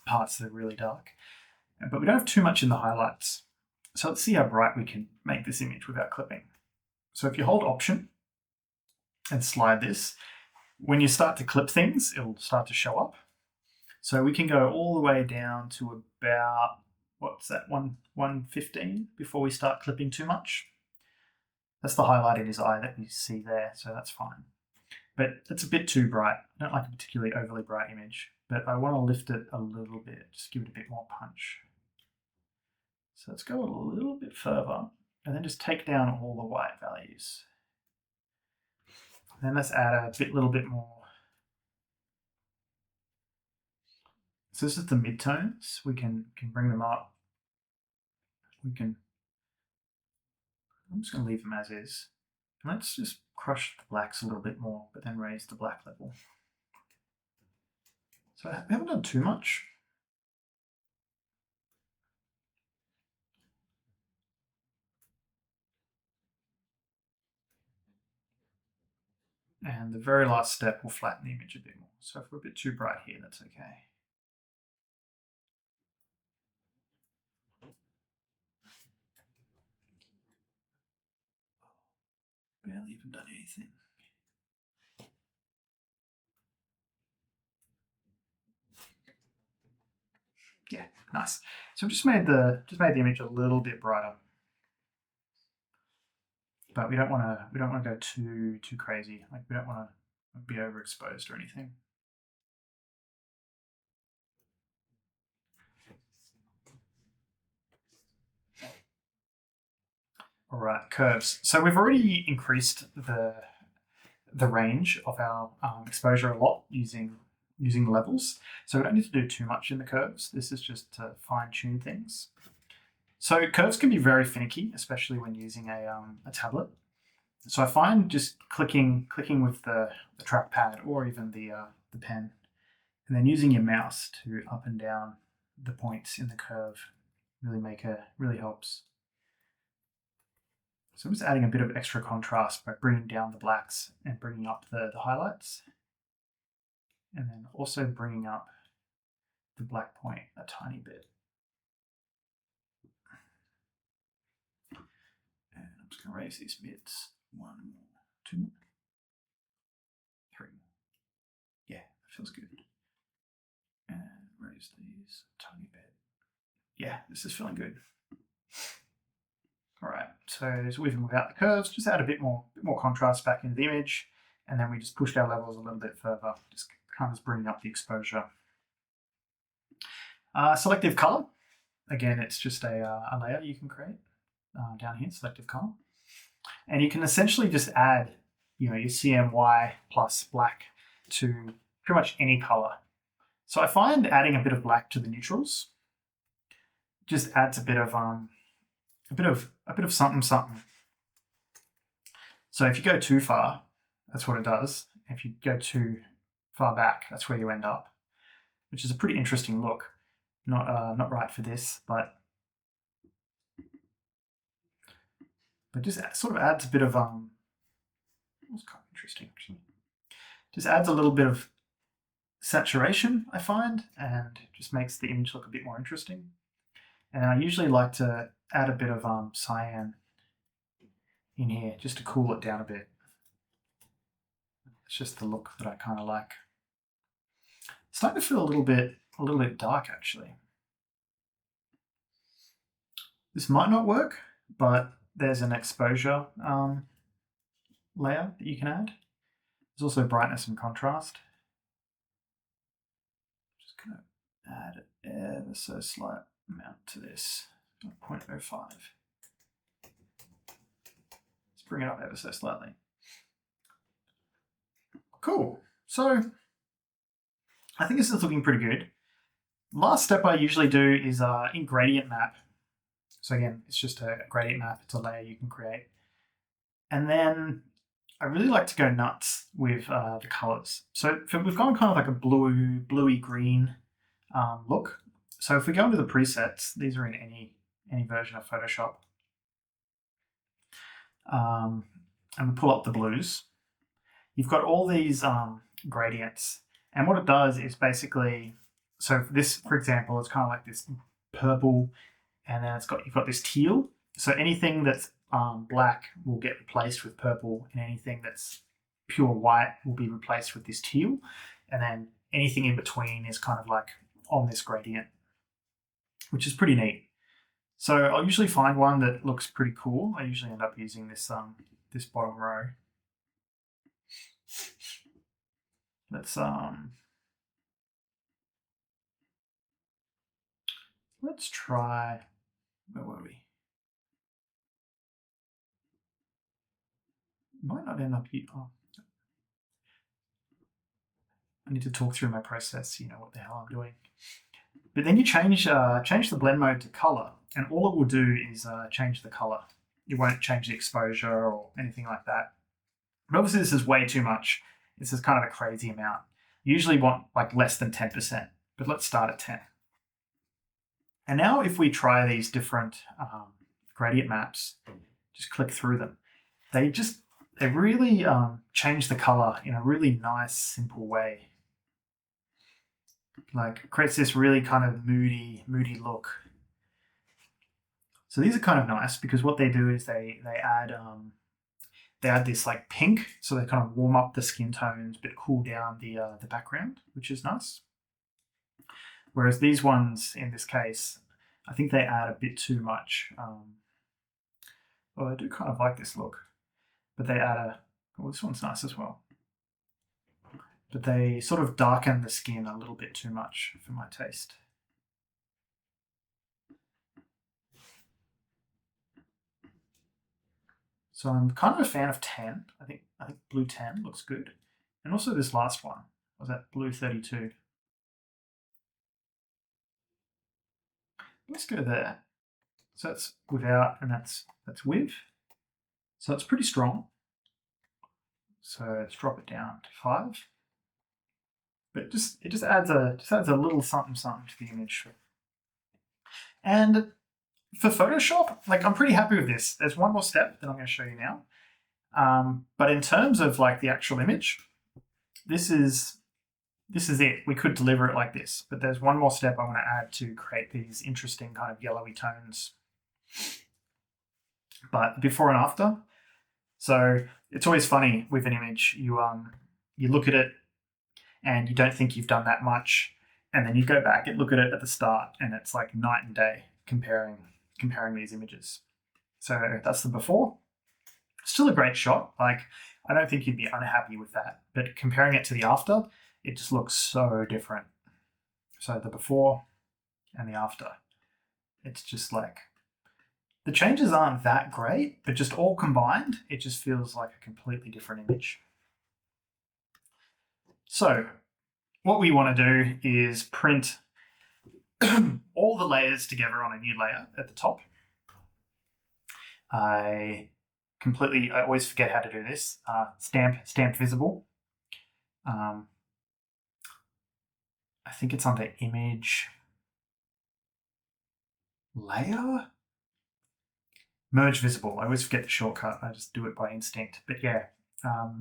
parts that are really dark, but we don't have too much in the highlights. So let's see how bright we can make this image without clipping. So if you hold Option and slide this, when you start to clip things, it'll start to show up. So we can go all the way down to about, what's that, 115 before we start clipping too much. That's the highlight in his eye that you see there, so that's fine. But it's a bit too bright. I don't like a particularly overly bright image, but I want to lift it a little bit, just give it a bit more punch. So let's go a little bit further, and then just take down all the white values. And then let's add a little bit more. So this is the midtones. We can bring them up. I'm just going to leave them as is. And let's just crush the blacks a little bit more, but then raise the black level. So I haven't done too much. And the very last step will flatten the image a bit more. So if we're a bit too bright here, that's okay. Barely even done anything. Yeah, nice. So I've just made the image a little bit brighter. But we don't want to go too crazy. Like we don't want to be overexposed or anything. All right, curves. So we've already increased the range of our exposure a lot using levels. So we don't need to do too much in the curves. This is just to fine tune things. So curves can be very finicky, especially when using a tablet. So I find just clicking with the trackpad or even the pen, and then using your mouse to up and down the points in the curve really helps. So I'm just adding a bit of extra contrast by bringing down the blacks and bringing up the highlights, and then also bringing up the black point a tiny bit. And I'm just going to raise these mids. 1 more, 2 more, 3 more. Yeah, that feels good. And raise these a tiny bit. Yeah, this is feeling good. All right, so with and without the curves, just add a bit more contrast back into the image, and then we just pushed our levels a little bit further, just kind of bringing up the exposure. Selective color. Again, it's just a layer you can create down here, selective color. And you can essentially just add, your CMY plus black to pretty much any color. So I find adding a bit of black to the neutrals just adds a bit of something. So if you go too far, that's what it does. If you go too far back, that's where you end up, which is a pretty interesting look. Not right for this, but just sort of adds a bit of interesting actually. Just adds a little bit of saturation, I find, and just makes the image look a bit more interesting. And I usually like to add a bit of cyan in here just to cool it down a bit. It's just the look that I kind of like. It's starting to feel a little bit dark actually. This might not work, but there's an exposure layer that you can add. There's also brightness and contrast. Just going to add ever so slight amount to this, 0.05. Let's bring it up ever so slightly. Cool. So I think this is looking pretty good. Last step I usually do is in gradient map. So again, it's just a gradient map. It's a layer you can create. And then I really like to go nuts with the colors. So we've gone kind of like a bluey green look. So if we go into the presets, these are in any version of Photoshop. And we pull up the blues. You've got all these gradients. And what it does is basically, so this, for example, it's kind of like this purple, and then you've got this teal. So anything that's black will get replaced with purple, and anything that's pure white will be replaced with this teal. And then anything in between is kind of like on this gradient, which is pretty neat. So I'll usually find one that looks pretty cool. I usually end up using this this bottom row. Let's try, where were we? Might not end up here. Oh. I need to talk through my process, you know what the hell I'm doing. But then you change the blend mode to color, and all it will do is change the color. It won't change the exposure or anything like that. But obviously this is way too much. This is kind of a crazy amount. You usually want like less than 10%, but let's start at 10. And now if we try these different gradient maps, just click through them, they really change the color in a really nice, simple way. Like it creates this really kind of moody look. So these are kind of nice because what they do is they add this like pink, so they kind of warm up the skin tones but cool down the background, which is nice. Whereas these ones, in this case, I think they add a bit too much. Well, I do kind of like this look, but they add this one's nice as well. But they sort of darken the skin a little bit too much for my taste. So I'm kind of a fan of 10. I think blue 10 looks good. And also this last one, was that blue 32? Let's go there. So that's without, and that's with. So it's pretty strong. So let's drop it down to 5. But it just adds a little something to the image. And for Photoshop, like I'm pretty happy with this. There's one more step that I'm going to show you now. But in terms of like the actual image, this is it. We could deliver it like this, but there's one more step I want to add to create these interesting kind of yellowy tones. But before and after. So it's always funny with an image. You look at it and you don't think you've done that much, and then you go back and look at it at the start, and it's like night and day comparing these images. So that's the before. Still a great shot. Like I don't think you'd be unhappy with that, but comparing it to the after, it just looks so different. So the before and the after, it's just like the changes aren't that great, but just all combined, it just feels like a completely different image. So what we want to do is print all the layers together on a new layer at the top. I always forget how to do this. Stamp visible. I think it's under image layer. Merge visible. I always forget the shortcut. I just do it by instinct. But yeah,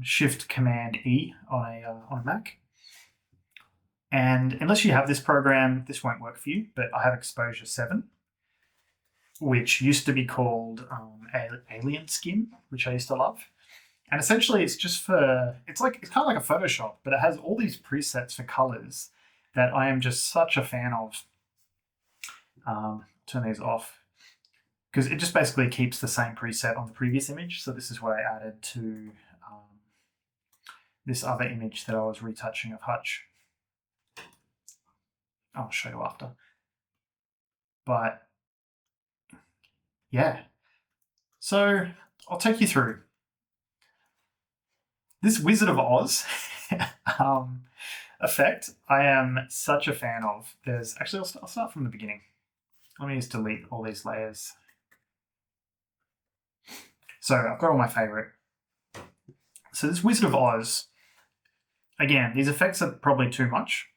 Shift Command E on a Mac. And unless you have this program, this won't work for you, but I have Exposure 7, which used to be called Alien Skin, which I used to love. And essentially it's just for, it's kind of like a Photoshop, but it has all these presets for colors that I am just such a fan of. Turn these off, because it just basically keeps the same preset on the previous image. So this is what I added to this other image that I was retouching of Hutch. I'll show you after. But yeah, so I'll take you through this Wizard of Oz effect. I am such a fan of. There's actually, I'll start from the beginning. Let me just delete all these layers. So I've got all my favorite. So this Wizard of Oz, again, these effects are probably too much,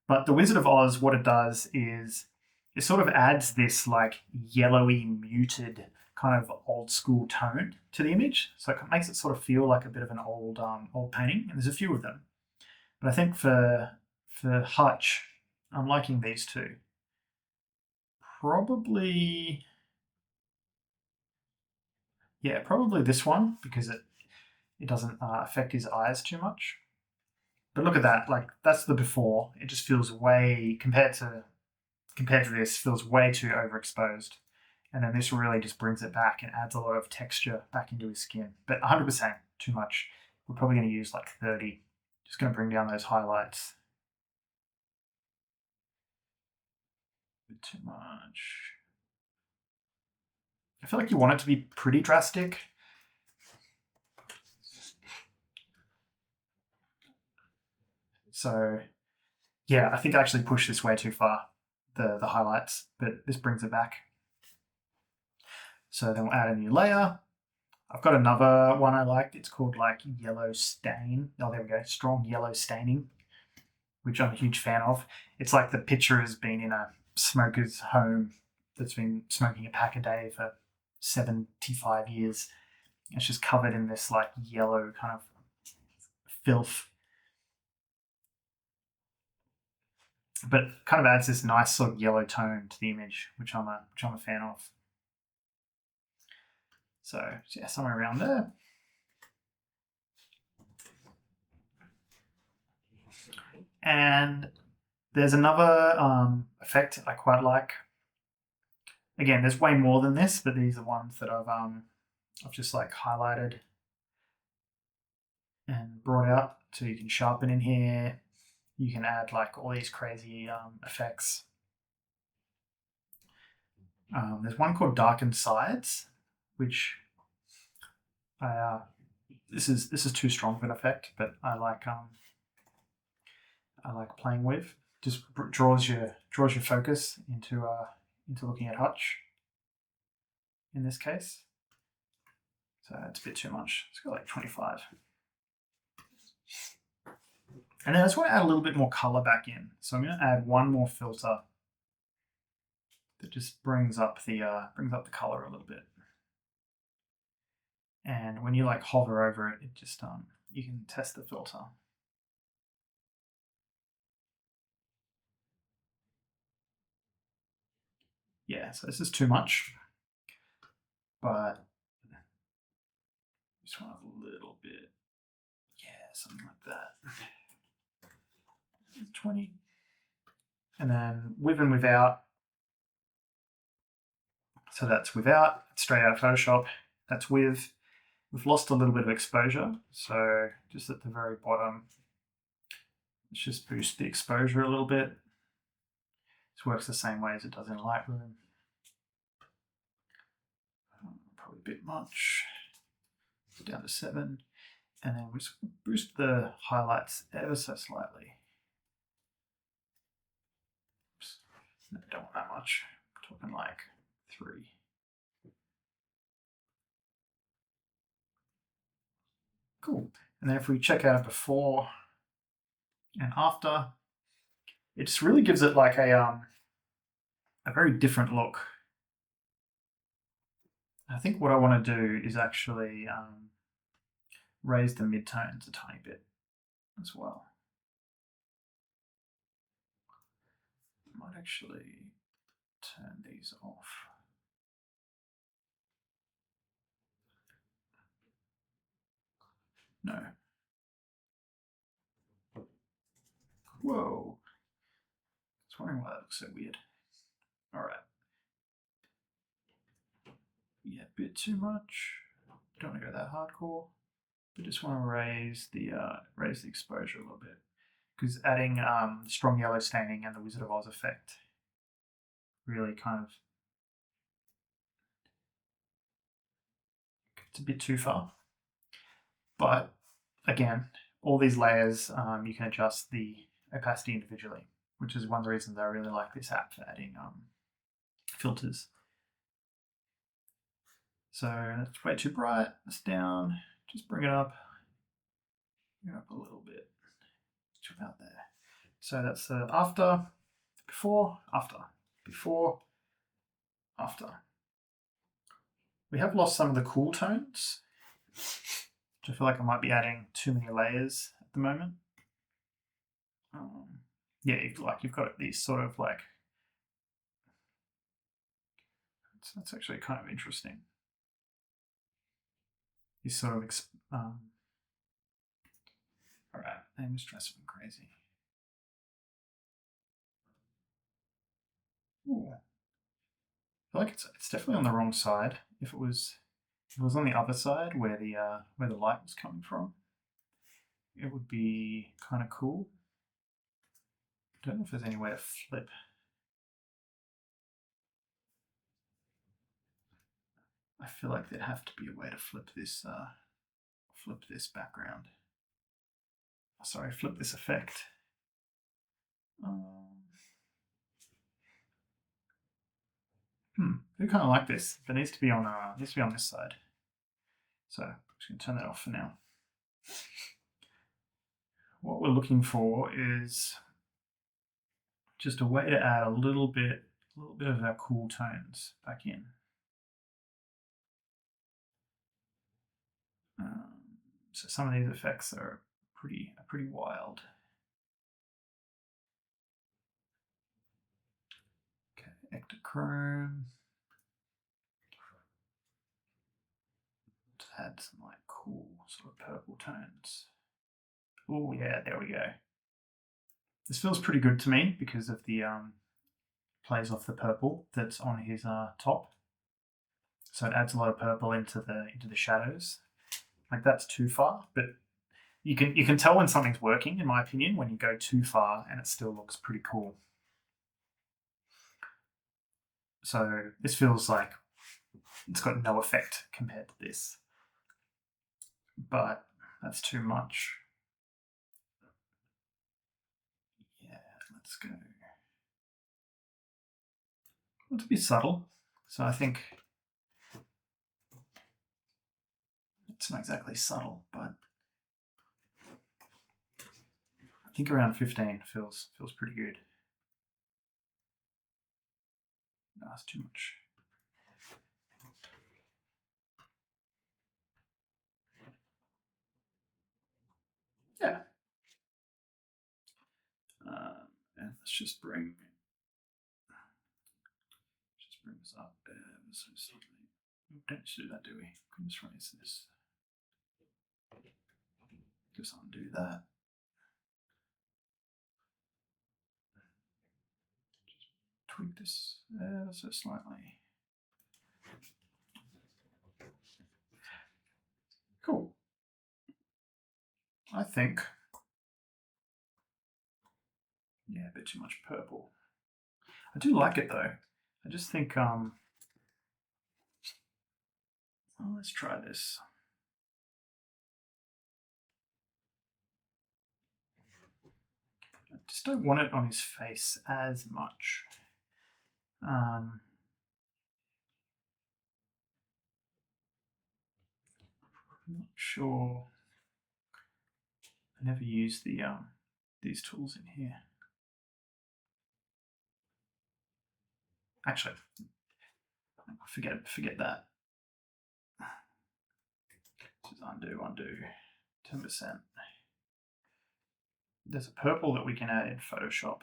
but the Wizard of Oz, what it does is it sort of adds this like yellowy, muted kind of old school tone to the image. So it makes it sort of feel like a bit of an old painting. And there's a few of them. But I think for Hutch, I'm liking these two. Probably this one, because it doesn't affect his eyes too much. But look at that, like that's the before. It just feels way, compared to this, feels way too overexposed. And then this really just brings it back and adds a lot of texture back into his skin. But 100% too much. We're probably going to use like 30. Just going to bring down those highlights. A bit too much. I feel like you want it to be pretty drastic. So yeah, I think I actually pushed this way too far, the highlights, but this brings it back. So then we'll add a new layer. I've got another one I liked. It's called like Yellow Stain. Oh, there we go. Strong Yellow Staining, which I'm a huge fan of. It's like the picture has been in a smoker's home that's been smoking a pack a day for 75 years. It's just covered in this like yellow kind of filth. But it kind of adds this nice sort of yellow tone to the image, which I'm a fan of. So yeah, somewhere around there. And there's another effect I quite like. Again, there's way more than this, but these are ones that I've just like highlighted and brought out. So you can sharpen in here. You can add like all these crazy effects. There's one called Darkened Sides, which this is too strong of an effect, but I like playing with. Just draws your focus into looking at Hutch in this case. So it's a bit too much. It's got like 25. And then I just want to add a little bit more color back in. So I'm going to add one more filter that just brings up the color a little bit. And when you like hover over it, it just you can test the filter. Yeah, so this is too much, but just want a little bit. Yeah, something like that. 20. And then with and without. So that's without, straight out of Photoshop. That's with. We've lost a little bit of exposure. So just at the very bottom, let's just boost the exposure a little bit. This works the same way as it does in Lightroom. Probably a bit much. Down to 7. And then we just boost the highlights ever so slightly. Oops. No, don't want that much. I'm talking like 3. Cool. And then if we check out before and after, it just really gives it like a very different look. I think what I want to do is actually raise the midtones a tiny bit as well. I might actually turn these off. No. Whoa. I was wondering why that looks so weird. All right. Yeah, a bit too much. Don't want to go that hardcore, but just want to raise the exposure a little bit, because adding strong yellow staining and the Wizard of Oz effect really kind of, it's a bit too far. But again, all these layers, you can adjust the opacity individually, which is one of the reasons I really like this app for adding filters. So that's way too bright. That's down. Just bring it up. Bring it up a little bit. Just about there. So that's the after, before, after, before, after. We have lost some of the cool tones, which I feel like I might be adding too many layers at the moment. Yeah, you've got these sort of like, that's actually kind of interesting. These sort of, all right, I'm just trying something crazy. Ooh. I feel like it's definitely on the wrong side. If it was on the other side where the light was coming from, it would be kind of cool. I don't know if there's any way to flip. I feel like there'd have to be a way to flip this background. Sorry, flip this effect. I kind of like this, but it needs to be on this side. So I'm just going to turn that off for now. What we're looking for is just a way to add a little bit of our cool tones back in. So some of these effects are pretty wild. Okay, ectochrome. Let's add some like cool sort of purple tones. Oh yeah, there we go. This feels pretty good to me because of the plays off the purple that's on his top. So it adds a lot of purple into the shadows. Like that's too far, but you can tell when something's working, in my opinion, when you go too far and it still looks pretty cool. So this feels like it's got no effect compared to this, but that's too much. Yeah, let's go. It's a bit subtle, so I think it's not exactly subtle, but I think around 15 feels pretty good. No, that's too much. Yeah. And let's just bring this up so slightly. Don't just do that, do we? We can just raise this. Just undo that. Just tweak this so slightly. Cool. I think, yeah, a bit too much purple. I do like it though. I just think, well, let's try this. I just don't want it on his face as much. I'm not sure. I never use these tools in here. Actually, forget that. Just undo. 10%. There's a purple that we can add in Photoshop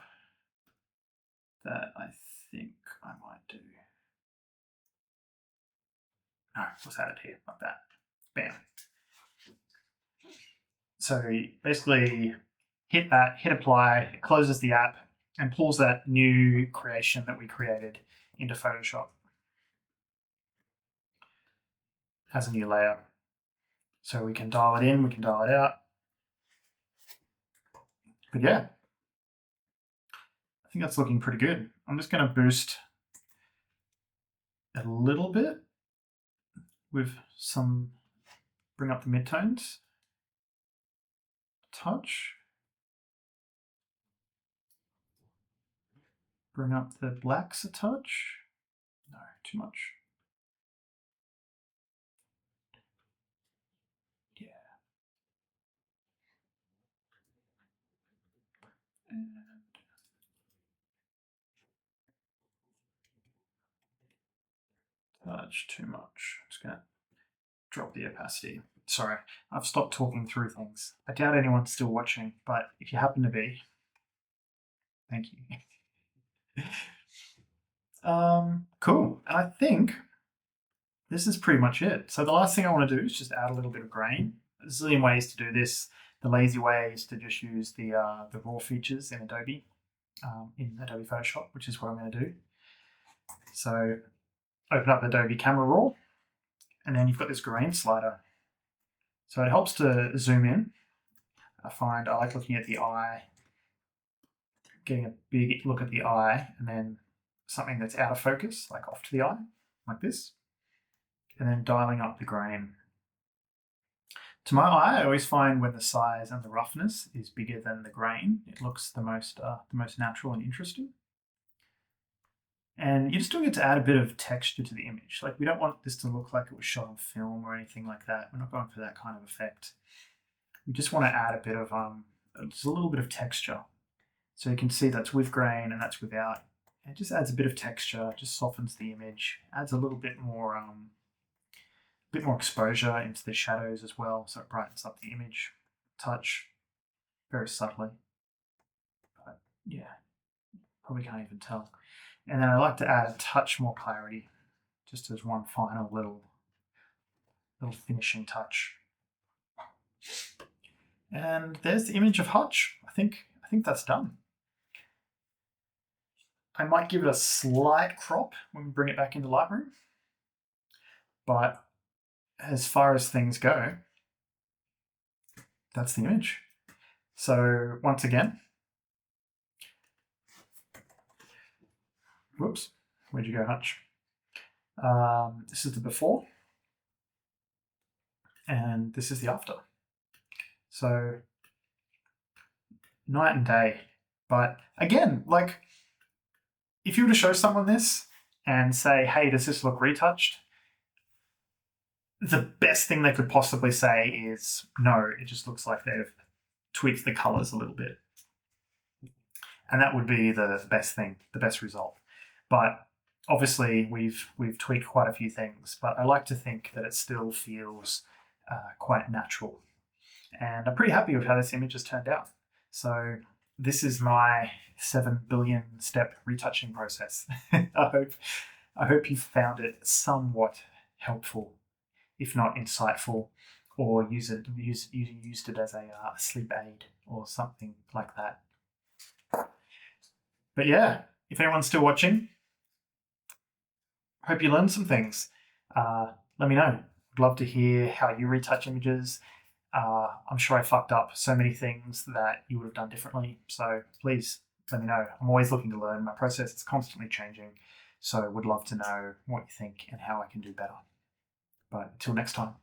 that I think I might do. No, let's add it here, like that. Bam. So basically hit that, hit apply, it closes the app and pulls that new creation that we created into Photoshop as a new layer. So we can dial it in, we can dial it out. But yeah, I think that's looking pretty good. I'm just going to boost a little bit with some, bring up the midtones, touch, bring up the blacks a touch. No, too much. Yeah. And touch too much. Just going to drop the opacity. Sorry, I've stopped talking through things. I doubt anyone's still watching, but if you happen to be, thank you. Cool. And I think this is pretty much it. So the last thing I want to do is just add a little bit of grain. There's a zillion ways to do this. The lazy way is to just use the raw features in Adobe Photoshop, which is what I'm going to do. So open up Adobe Camera Raw, and then you've got this grain slider. So it helps to zoom in. I like looking at the eye, getting a big look at the eye, and then something that's out of focus, like off to the eye, like this, and then dialing up the grain. To my eye, I always find when the size and the roughness is bigger than the grain, it looks the most natural and interesting. And you're just doing it to add a bit of texture to the image. Like, we don't want this to look like it was shot on film or anything like that. We're not going for that kind of effect. We just want to add a bit of just a little bit of texture. So you can see that's with grain and that's without. It just adds a bit of texture, just softens the image, adds a little bit more exposure into the shadows as well, so it brightens up the image. Touch, very subtly. But yeah, probably can't even tell. And then I like to add a touch more clarity, just as one final little finishing touch. And there's the image of Hutch. I think that's done. I might give it a slight crop when we bring it back into Lightroom. But as far as things go, that's the image. So once again, whoops, where'd you go, Hutch? This is the before, and this is the after. So night and day. But again, like, if you were to show someone this and say, hey, does this look retouched? The best thing they could possibly say is, no, it just looks like they've tweaked the colors a little bit. And that would be the best thing, the best result. But obviously we've tweaked quite a few things, but I like to think that it still feels quite natural. And I'm pretty happy with how this image has turned out. So this is my 7 billion step retouching process. I hope you found it somewhat helpful, if not insightful, or used it as a sleep aid or something like that. But yeah, if anyone's still watching, hope you learned some things. Let me know. I'd love to hear how you retouch images. I'm sure I fucked up so many things that you would have done differently. So please let me know. I'm always looking to learn. My process is constantly changing. So would love to know what you think and how I can do better. But until next time.